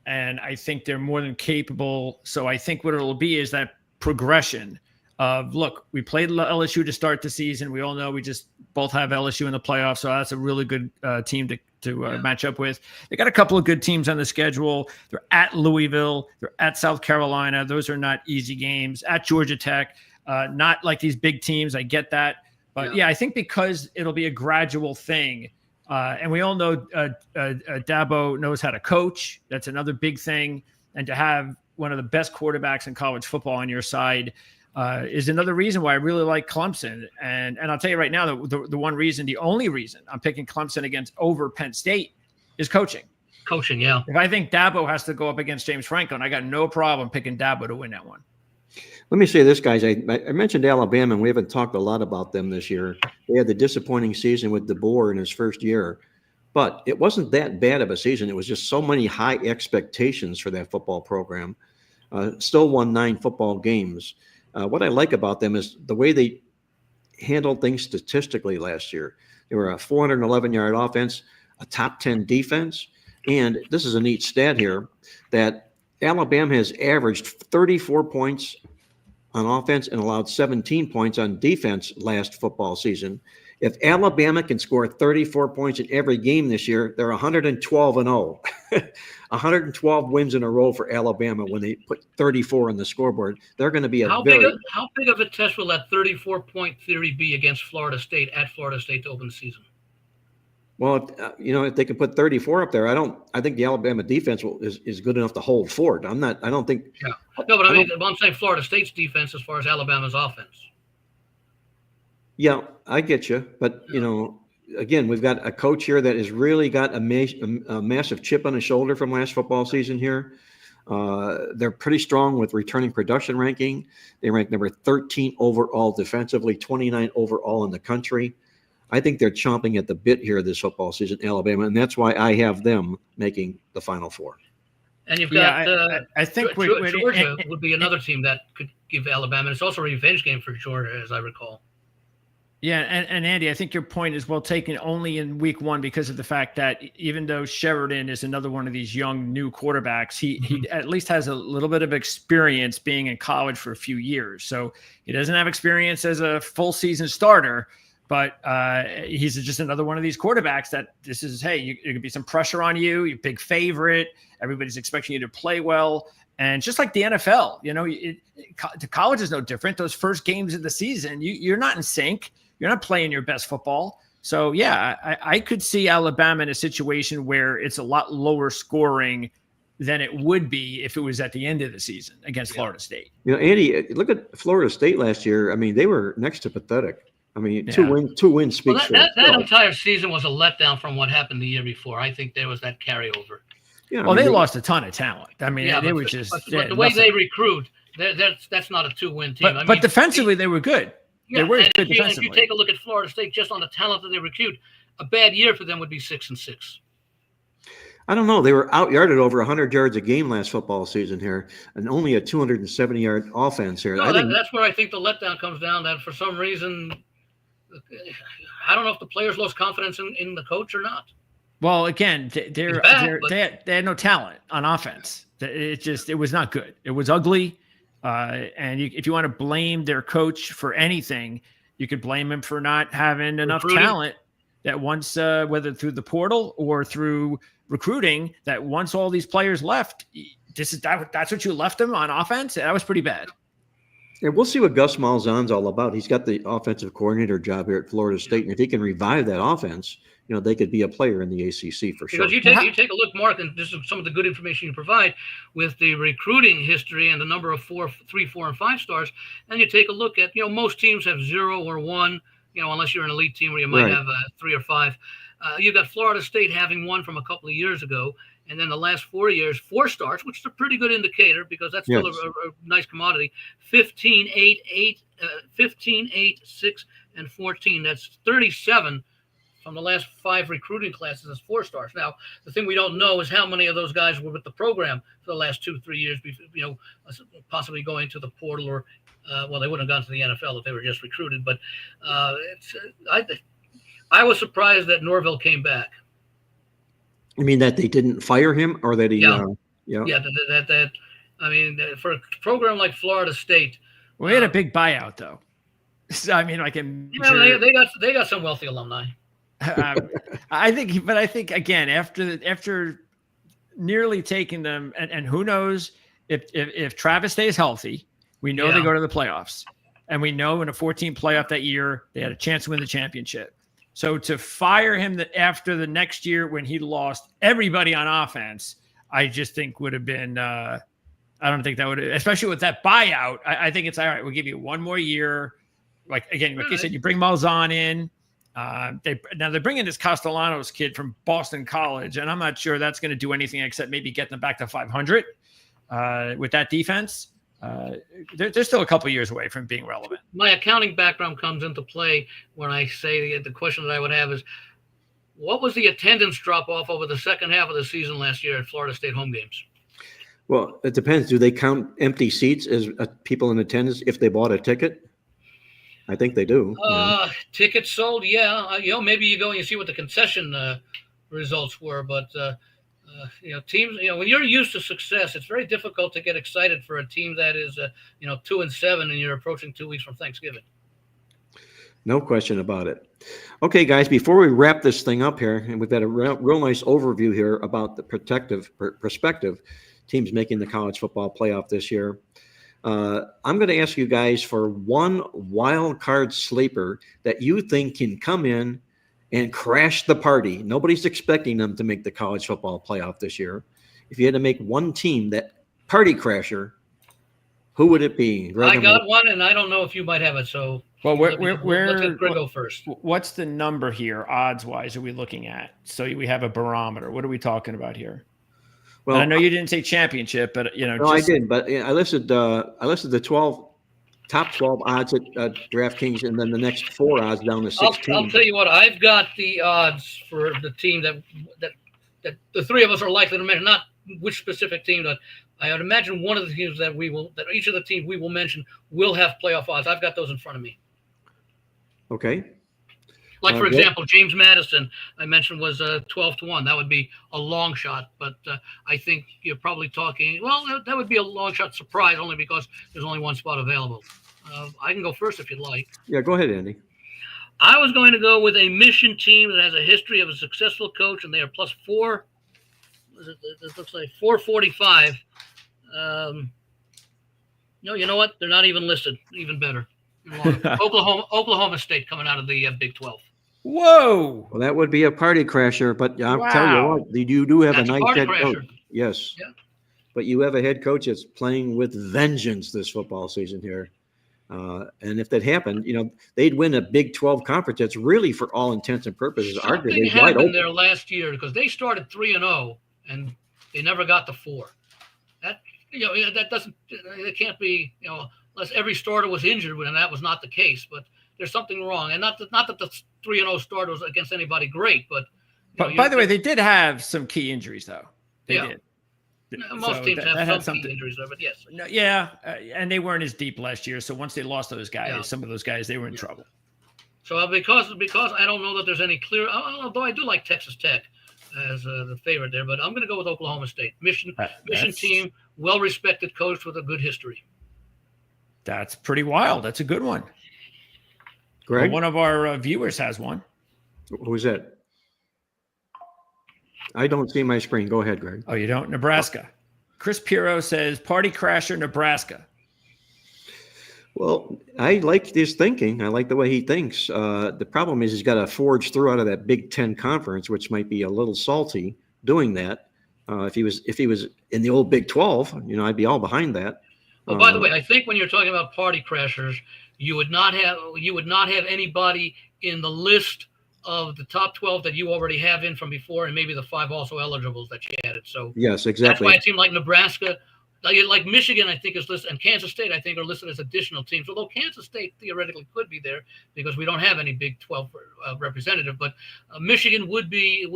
Speaker 5: And I think they're more than capable. So I think what it'll be is that progression of, look, we played LSU to start the season. We all know we just both have LSU in the playoffs. So that's a really good team to match up with. They got a couple of good teams on the schedule. They're at Louisville. They're at South Carolina. Those are not easy games. At Georgia Tech, not like these big teams. I get that. But I think because it'll be a gradual thing. And we all know Dabo knows how to coach. That's another big thing. And to have one of the best quarterbacks in college football on your side is another reason why I really like Clemson. And I'll tell you right now, the only reason I'm picking Clemson over Penn State is coaching.
Speaker 4: Coaching, yeah.
Speaker 5: If I think Dabo has to go up against James Franklin, I got no problem picking Dabo to win that one.
Speaker 3: Let me say this, guys. I mentioned Alabama, and we haven't talked a lot about them this year. They had the disappointing season with DeBoer in his first year. But it wasn't that bad of a season. It was just so many high expectations for that football program. Still won 9 football games. What I like about them is the way they handled things statistically last year. They were a 411-yard offense, a top 10 defense, and this is a neat stat here, that Alabama has averaged 34 points on offense and allowed 17 points on defense last football season. If Alabama can score 34 points in every game this year, they're 112-0. 112 wins in a row for Alabama when they put 34 on the scoreboard. They're going to be how big
Speaker 4: of a test will that 34-point theory be against Florida State at Florida State to open the season?
Speaker 3: Well, if they can put 34 up there, I think the Alabama defense is good enough to hold fort. I don't think.
Speaker 4: Yeah. No, but I'm saying Florida State's defense as far as Alabama's offense.
Speaker 3: Yeah, I get you. But, again, we've got a coach here that has really got a massive chip on his shoulder from last football season here. They're pretty strong with returning production ranking. They rank number 13 overall defensively, 29 overall in the country. I think they're chomping at the bit here this football season, Alabama, and that's why I have them making the Final Four.
Speaker 4: And you've got
Speaker 5: I think
Speaker 4: Georgia would be another team that could give Alabama. And it's also a revenge game for Georgia, as I recall.
Speaker 5: Yeah, and Andy, I think your point is well taken only in week one because of the fact that even though Sheridan is another one of these young new quarterbacks, he at least has a little bit of experience being in college for a few years. So he doesn't have experience as a full season starter, but he's just another one of these quarterbacks that this is, hey, there could be some pressure on you. You're a big favorite. Everybody's expecting you to play well. And just like the NFL, the college is no different. Those first games of the season, you're not in sync. You're not playing your best football. So, yeah, I could see Alabama in a situation where it's a lot lower scoring than it would be if it was at the end of the season against Florida State.
Speaker 3: Andy, look at Florida State last year. I mean, they were next to pathetic. I mean, two wins speaks for
Speaker 4: that entire season was a letdown from what happened the year before. I think there was that carryover.
Speaker 3: Yeah,
Speaker 5: well, they lost a ton of talent. I mean,
Speaker 4: they
Speaker 5: were just
Speaker 4: but the way they recruit, that's not a 2-win team.
Speaker 5: But defensively, they were good.
Speaker 4: Yeah,
Speaker 5: they were good
Speaker 4: if
Speaker 5: defensively.
Speaker 4: you take a look at Florida State, just on the talent that they recruit, a bad year for them would be 6-6.
Speaker 3: I don't know. They were out-yarded over 100 yards a game last football season here, and only a 270-yard offense here.
Speaker 4: No, that's where I think the letdown comes down. That for some reason, I don't know if the players lost confidence in the coach or not.
Speaker 5: Well, again, they had no talent on offense. It was not good. It was ugly. And if you want to blame their coach for anything, you could blame him for not having enough talent that once, whether through the portal or through recruiting, that once all these players left, that's what you left them on offense. That was pretty bad.
Speaker 3: Yeah, we'll see what Gus Malzahn's all about. He's got the offensive coordinator job here at Florida State, and if he can revive that offense, they could be a player in the ACC for sure.
Speaker 4: Because you take a look, Mark, and this is some of the good information you provide with the recruiting history and the number of 3, 4, and 5 stars. And you take a look at, most teams have 0 or 1, unless you're an elite team where you might have 3 or 5. You've got Florida State having one from a couple of years ago. And then the last 4 years, 4 stars, which is a pretty good indicator because that's still a nice commodity. 15, 8, 6, and 14. That's 37 from the last 5 recruiting classes as 4 stars. Now, the thing we don't know is how many of those guys were with the program for the last 2-3 years, possibly going to the portal or, they wouldn't have gone to the NFL if they were just recruited. But I was surprised that Norvell came back.
Speaker 3: You mean that they didn't fire him, or that he?
Speaker 4: For a program like Florida State,
Speaker 5: we had a big buyout though. So, I mean,
Speaker 4: they got some wealthy alumni.
Speaker 5: I think again after nearly taking them, and who knows if Travis stays healthy, we know they go to the playoffs, and we know in a 14 playoff that year they had a chance to win the championship. So to fire him after the next year when he lost everybody on offense, I just think would have been. I don't think that would, especially with that buyout. I think it's all right. We'll give you one more year. Like you said, you bring Malzahn in. They're bringing this Castellanos kid from Boston College, and I'm not sure that's going to do anything except maybe get them back to 500 with that defense. They're still a couple of years away from being relevant.
Speaker 4: My accounting background comes into play when I say the question that I would have is, what was the attendance drop off over the second half of the season last year at Florida State home games?
Speaker 3: Well, it depends. Do they count empty seats as people in attendance if they bought a ticket? I think they do.
Speaker 4: Tickets sold, yeah. Maybe you go and you see what the concession results were, but teams. When you're used to success, it's very difficult to get excited for a team that is 2-7, and you're approaching 2 weeks from Thanksgiving.
Speaker 3: No question about it. Okay, guys, before we wrap this thing up here, and we've got a real nice overview here about the prospective teams making the college football playoff this year. I'm going to ask you guys for one wild card sleeper that you think can come in and crash the party. Nobody's expecting them to make the college football playoff this year. If you had to make one team that party crasher, who would it be? Greg,
Speaker 4: I got one, and I don't know if you might have it. So,
Speaker 5: let's
Speaker 4: let Greg go first.
Speaker 5: What's the number here, odds wise? Are we looking at? So we have a barometer. What are we talking about here?
Speaker 3: Well,
Speaker 5: And I know you didn't say championship, but
Speaker 3: no, I did, but I listed the top 12 odds at DraftKings, and then the next 4 odds down to 16.
Speaker 4: I'll tell you what, I've got the odds for the team that the three of us are likely to mention, not which specific team, but I would imagine one of the teams that each of the teams we will mention will have playoff odds. I've got those in front of me.
Speaker 3: Okay.
Speaker 4: Like, for example, James Madison, I mentioned, was 12-1. That would be a long shot, but I think you're probably talking, well, that would be a long shot surprise only because there's only one spot available. I can go first if you'd like.
Speaker 3: Yeah, go ahead, Andy.
Speaker 4: I was going to go with a Mission team that has a history of a successful coach, and they are plus 4. It looks like 445. No, you know what? They're not even listed. Even better. Oklahoma State coming out of the Big 12.
Speaker 5: Whoa.
Speaker 3: Well, that would be a party crasher, but I'll tell you what, you do have a nice head coach. Yes.
Speaker 4: Yeah.
Speaker 3: But you have a head coach that's playing with vengeance this football season here. And if that happened, they'd win a Big 12 conference. That's really, for all intents and purposes,
Speaker 4: Something
Speaker 3: arguably wide
Speaker 4: happened
Speaker 3: open.
Speaker 4: there last year because they started 3-0 and they never got to 4. That doesn't. It can't be. Unless every starter was injured, and that was not the case. But there's something wrong, and not that the 3-0 start was against anybody great, but.
Speaker 5: By the way, they did have some key injuries, though. They did.
Speaker 4: Most teams have some key injuries, though, but yes.
Speaker 5: No, yeah, and they weren't as deep last year. So once they lost those guys, some of those guys, they were in trouble.
Speaker 4: So because I don't know that there's any clear. Although I do like Texas Tech as the favorite there, but I'm going to go with Oklahoma State. Mission team, well-respected coach with a good history.
Speaker 5: That's pretty wild. That's a good one.
Speaker 3: Greg?
Speaker 5: One of our viewers has one.
Speaker 3: Who's that? I don't see my screen. Go ahead, Greg.
Speaker 5: Oh, you don't? Nebraska. Chris Piro says, party crasher, Nebraska.
Speaker 3: Well, I like his thinking. I like the way he thinks. The problem is he's got to forge through out of that Big Ten conference, which might be a little salty doing that. If he was in the old Big 12, I'd be all behind that.
Speaker 4: Well, by the way, I think when you're talking about party crashers, you would not have anybody in the list of the top 12 that you already have in from before, and maybe the 5 also eligibles that you added. So
Speaker 3: yes, exactly.
Speaker 4: That's why it seemed like Nebraska, like Michigan, I think is listed, and Kansas State, I think, are listed as additional teams. Although Kansas State theoretically could be there because we don't have any Big 12 representative. But Michigan would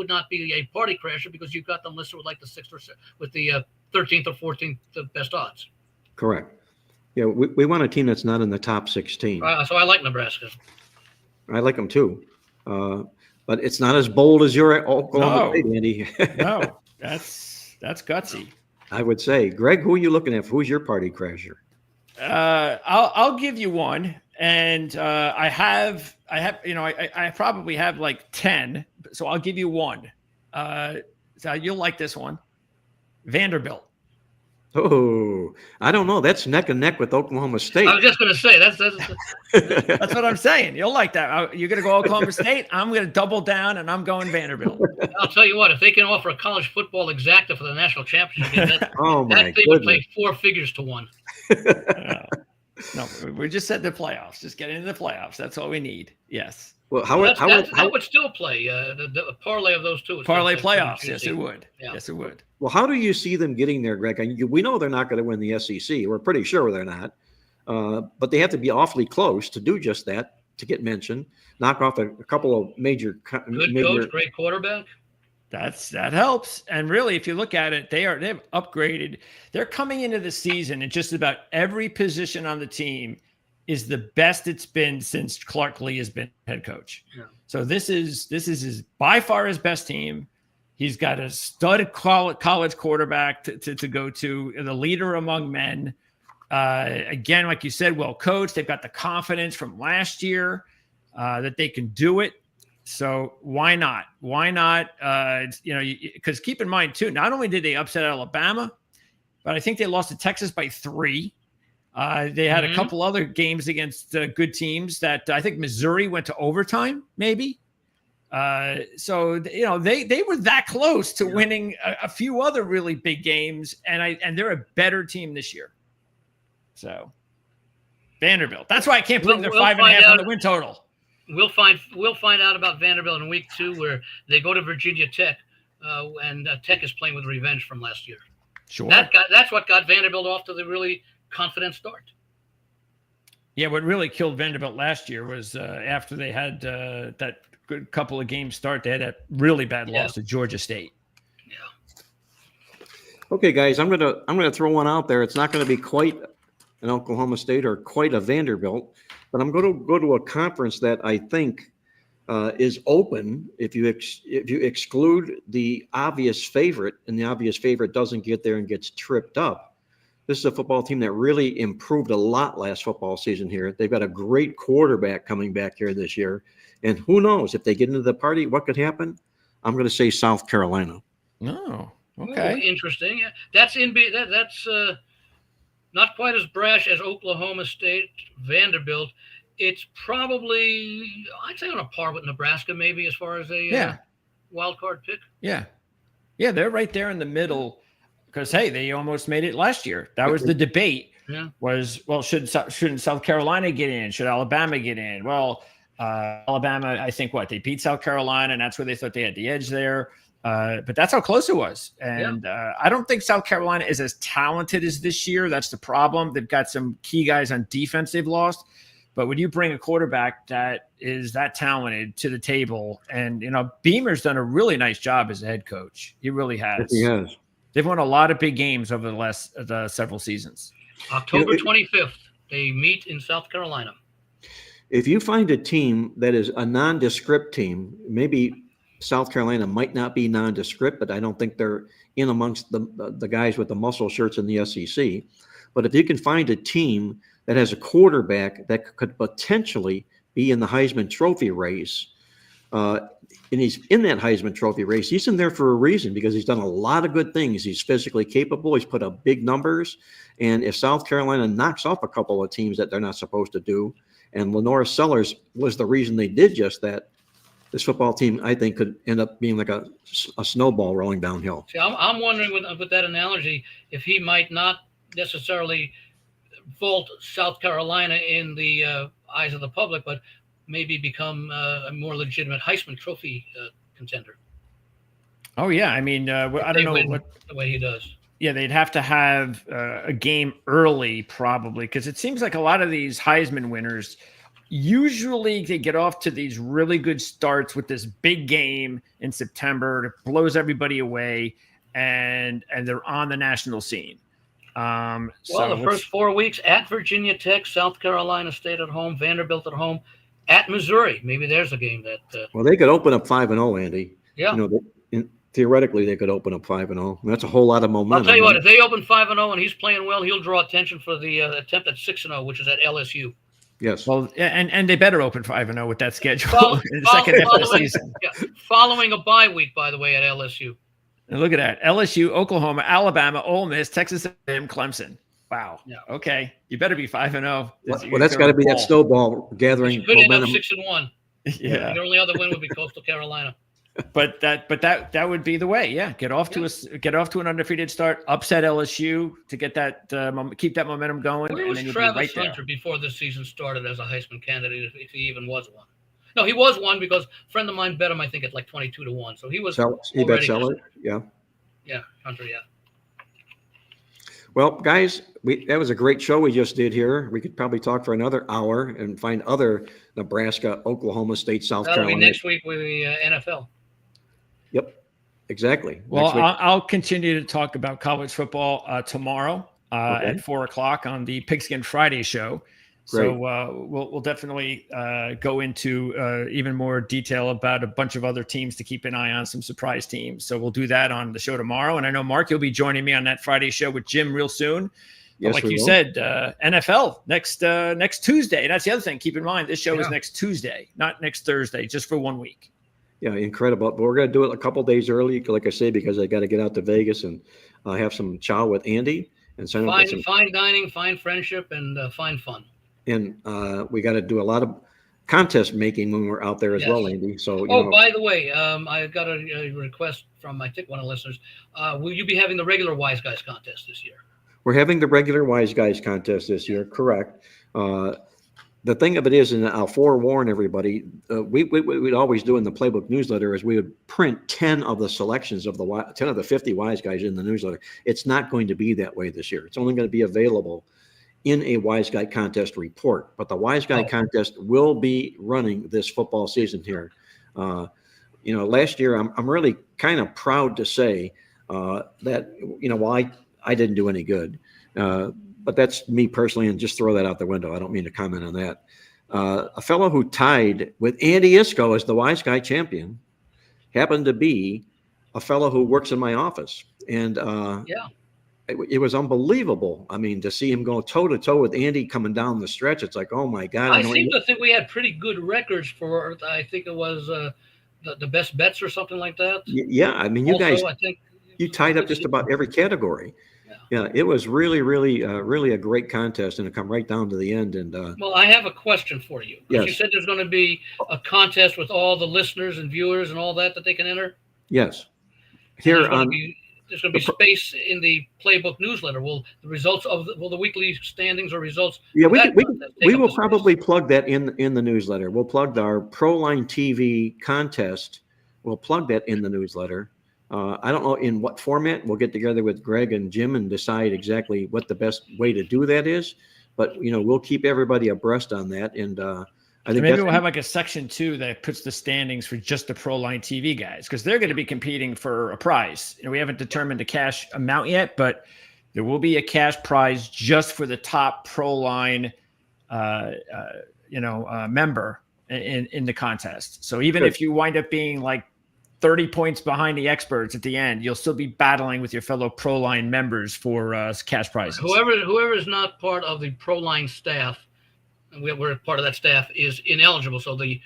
Speaker 4: not be a party crasher because you've got them listed with like the 6th or with the 13th or 14th best odds.
Speaker 3: Correct. Yeah, we want a team that's not in the top 16.
Speaker 4: So I like Nebraska.
Speaker 3: I like them too. But it's not as bold as your Oklahoma State, Andy.
Speaker 5: No, that's gutsy.
Speaker 3: I would say. Greg, who are you looking at? Who's your party crasher?
Speaker 5: I'll give you one. And I probably have like 10, so I'll give you one. So you'll like this one. Vanderbilt.
Speaker 3: Oh, I don't know. That's neck and neck with Oklahoma State.
Speaker 4: I was just going to say that's
Speaker 5: That's what I'm saying. You'll like that. You're going to go Oklahoma State. I'm going to double down, and I'm going Vanderbilt.
Speaker 4: I'll tell you what. If they can offer a college football exacta for the national championship,
Speaker 3: that
Speaker 4: thing would pay 4 figures to 1.
Speaker 5: No, we just said the playoffs. Just get into the playoffs. That's all we need. Yes.
Speaker 3: Well,
Speaker 4: how would still play the parlay of those two?
Speaker 5: Parlay playoffs. Yes, it would.
Speaker 4: Yeah.
Speaker 5: Yes, it would.
Speaker 3: Well, how do you see them getting there, Greg? We know they're not going to win the SEC. We're pretty sure they're not. But they have to be awfully close to do just that, to get mentioned. Knock off a couple of major
Speaker 4: coach, great quarterback.
Speaker 5: That helps. And really, if you look at it, they've upgraded. They're coming into the season, and just about every position on the team is the best it's been since Clark Lee has been head coach. Yeah. So this is by far his best team. He's got a stud college quarterback to go to, the leader among men. Again, like you said, well coached. They've got the confidence from last year that they can do it. So why not? Why not? Because keep in mind too, not only did they upset Alabama, but I think they lost to Texas by 3. They had a couple other games against good teams that I think Missouri went to overtime, maybe. So they were that close to winning a few other really big games, and they're a better team this year. So Vanderbilt. That's why I can't believe they're 5.5 on the win total.
Speaker 4: We'll find out about Vanderbilt in week 2, where they go to Virginia Tech. and Tech is playing with revenge from last year.
Speaker 5: Sure.
Speaker 4: That's what got Vanderbilt off to the really confident start.
Speaker 5: Yeah, what really killed Vanderbilt last year was after they had that good couple of games start, they had a really bad loss to Georgia State.
Speaker 4: Yeah.
Speaker 3: Okay, guys, I'm gonna throw one out there. It's not going to be quite an Oklahoma State or quite a Vanderbilt, but I'm going to go to a conference that I think is open if you exclude the obvious favorite, and the obvious favorite doesn't get there and gets tripped up. This is a football team that really improved a lot last football season here. They've got a great quarterback coming back here this year. And who knows, if they get into the party, what could happen? I'm going to say South Carolina.
Speaker 5: Oh, okay.
Speaker 4: Ooh, interesting. Yeah. That's not quite as brash as Oklahoma State, Vanderbilt. It's probably, I'd say, on a par with Nebraska, maybe, as far as a wild card pick.
Speaker 5: Yeah. Yeah, they're right there in the middle. Because, hey, they almost made it last year. That was the debate.
Speaker 4: Yeah.
Speaker 5: Was, well, shouldn't South Carolina get in? Should Alabama get in? Well, Alabama, I think they beat South Carolina, and that's where they thought they had the edge there. But that's how close it was. And I don't think South Carolina is as talented as this year. That's the problem. They've got some key guys on defense they've lost. But when you bring a quarterback that is that talented to the table, and, Beamer's done a really nice job as a head coach. He really has.
Speaker 3: He has.
Speaker 5: They've won a lot of big games over the last several seasons.
Speaker 4: October 25th, they meet in South Carolina.
Speaker 3: If you find a team that is a nondescript team, maybe South Carolina might not be nondescript, but I don't think they're in amongst the guys with the muscle shirts in the SEC. But if you can find a team that has a quarterback that could potentially be in the Heisman Trophy race, and he's in that Heisman Trophy race, he's in there for a reason, because he's done a lot of good things. He's physically capable. He's put up big numbers. And if South Carolina knocks off a couple of teams that they're not supposed to do, and Lenora Sellers was the reason they did just that, this football team, I think, could end up being like a snowball rolling downhill.
Speaker 4: See, I'm wondering with that analogy, if he might not necessarily vault South Carolina in the eyes of the public, but maybe become a more legitimate Heisman Trophy contender.
Speaker 5: Oh, yeah. I mean, I don't know what
Speaker 4: the way he does.
Speaker 5: Yeah, they'd have to have a game early, probably, because it seems like a lot of these Heisman winners, usually they get off to these really good starts with this big game in September. It blows everybody away, and they're on the national scene.
Speaker 4: The first 4 weeks at Virginia Tech, South Carolina State at home, Vanderbilt at home, at Missouri. Maybe there's a game that.
Speaker 3: Well, they could open up 5-0, Andy.
Speaker 4: Yeah.
Speaker 3: Theoretically, they could open up 5-0. That's a whole lot of momentum.
Speaker 4: I'll tell you what, if they open 5-0 and he's playing well, he'll draw attention for the attempt at 6-0, which is at LSU.
Speaker 3: Yes.
Speaker 5: Well, and they better open 5-0 with that schedule in the second half of the season.
Speaker 4: Yeah, following a bye week, by the way, at LSU.
Speaker 5: And look at that. LSU, Oklahoma, Alabama, Ole Miss, Texas A&M, Clemson. Wow.
Speaker 4: Yeah.
Speaker 5: Okay. You better be 5-0.
Speaker 3: Well, that's got to be that snowball gathering
Speaker 4: You could end up
Speaker 3: momentum.
Speaker 4: 6-1.
Speaker 5: Yeah.
Speaker 4: The only other win would be Coastal Carolina.
Speaker 5: But that would be the way. Yeah. Get off to an undefeated start, upset LSU to get that keep that momentum going.
Speaker 4: Where
Speaker 5: and
Speaker 4: was
Speaker 5: then you'll
Speaker 4: Travis
Speaker 5: be right
Speaker 4: Hunter
Speaker 5: there.
Speaker 4: before this season started as a Heisman candidate, if he even was one? No, he was one because a friend of mine bet him, I think, at like 22-1. So he was.
Speaker 3: He bet Sellers. Yeah.
Speaker 4: Yeah, Hunter. Yeah.
Speaker 3: Well, guys, that was a great show we just did here. We could probably talk for another hour and find other Nebraska, Oklahoma State, South
Speaker 4: That'll
Speaker 3: Carolina.
Speaker 4: be next week with the NFL.
Speaker 3: Yep, exactly.
Speaker 5: Well, I'll continue to talk about college football tomorrow at 4:00 on the Pigskin Friday show.
Speaker 3: Great.
Speaker 5: So we'll definitely go into even more detail about a bunch of other teams to keep an eye on, some surprise teams. So we'll do that on the show tomorrow. And I know, Mark, you'll be joining me on that Friday show with Jim real soon.
Speaker 3: Yes,
Speaker 5: like you said, NFL next Tuesday. That's the other thing. Keep in mind, this show is next Tuesday, not next Thursday, just for 1 week.
Speaker 3: Yeah, incredible. But we're going to do it a couple days early, like I say, because I got to get out to Vegas and have some chow with Andy and
Speaker 4: fine dining, fine friendship, and fine fun.
Speaker 3: And we got to do a lot of contest making when we're out there as well, Andy. So,
Speaker 4: by the way, I got a request from, I think, one of the listeners. Will you be having the regular Wise Guys contest this year?
Speaker 3: We're having the regular Wise Guys contest this year, correct. the thing of it is, and I'll forewarn everybody, we'd always do in the Playbook newsletter is we would print 10 of the selections of 10 of the 50 Wise Guys in the newsletter. It's not going to be that way this year. It's only going to be available in a Wise Guy contest report. But the Wise Guy contest will be running this football season here. Last year, I'm really kind of proud to say that, while I didn't do any good, but that's me personally, and just throw that out the window. I don't mean to comment on that. A fellow who tied with Andy Isco as the Wise Guy champion happened to be a fellow who works in my office. And it was unbelievable. I mean, to see him go toe-to-toe with Andy coming down the stretch, it's like, oh, my God.
Speaker 4: I seem to think we had pretty good records for, I think it was the best bets or something like that.
Speaker 3: Yeah, I mean, you guys, I think you tied up just about every category. Yeah, it was really, really, really a great contest, and it come right down to the end. And
Speaker 4: well, I have a question for you.
Speaker 3: Yes.
Speaker 4: You said there's going to be a contest with all the listeners and viewers and all that they can enter.
Speaker 3: Yes. Here
Speaker 4: there's going to be space in the Playbook newsletter. Will the results of the weekly standings or results?
Speaker 3: Yeah, we will probably plug that in the newsletter. We'll plug our ProLine TV contest. We'll plug that in the newsletter. I don't know in what format. We'll get together with Greg and Jim and decide exactly what the best way to do that is. But we'll keep everybody abreast on that. And I think
Speaker 5: maybe we'll have like a section 2 that puts the standings for just the ProLine TV guys, because they're going to be competing for a prize. We haven't determined the cash amount yet, but there will be a cash prize just for the top ProLine, member in the contest. So even if you wind up being like 30 points behind the experts at the end, you'll still be battling with your fellow ProLine members for cash prizes.
Speaker 4: Whoever is not part of the ProLine staff, and we're part of that staff, is ineligible. So the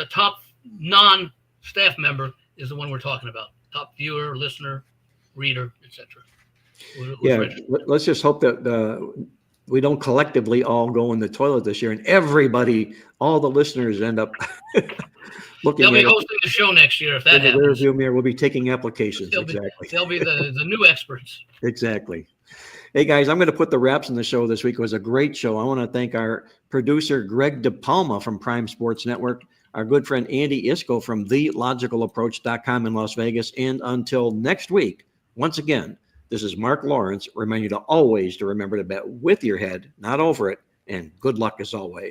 Speaker 4: top non-staff member is the one we're talking about. Top viewer, listener, reader, etc.
Speaker 3: Let's just hope that we don't collectively all go in the toilet this year, and everybody, all the listeners, end up looking.
Speaker 4: They'll be hosting the show next year if that happens.
Speaker 3: We'll be taking applications.
Speaker 4: They'll be the new experts.
Speaker 3: Exactly. Hey, guys, I'm going to put the wraps on the show this week. It was a great show. I want to thank our producer, Greg DePalma from Prime Sports Network, our good friend Andy Isco from TheLogicalApproach.com in Las Vegas. And until next week, once again, this is Mark Lawrence, reminding you to always remember to bet with your head, not over it, and good luck as always.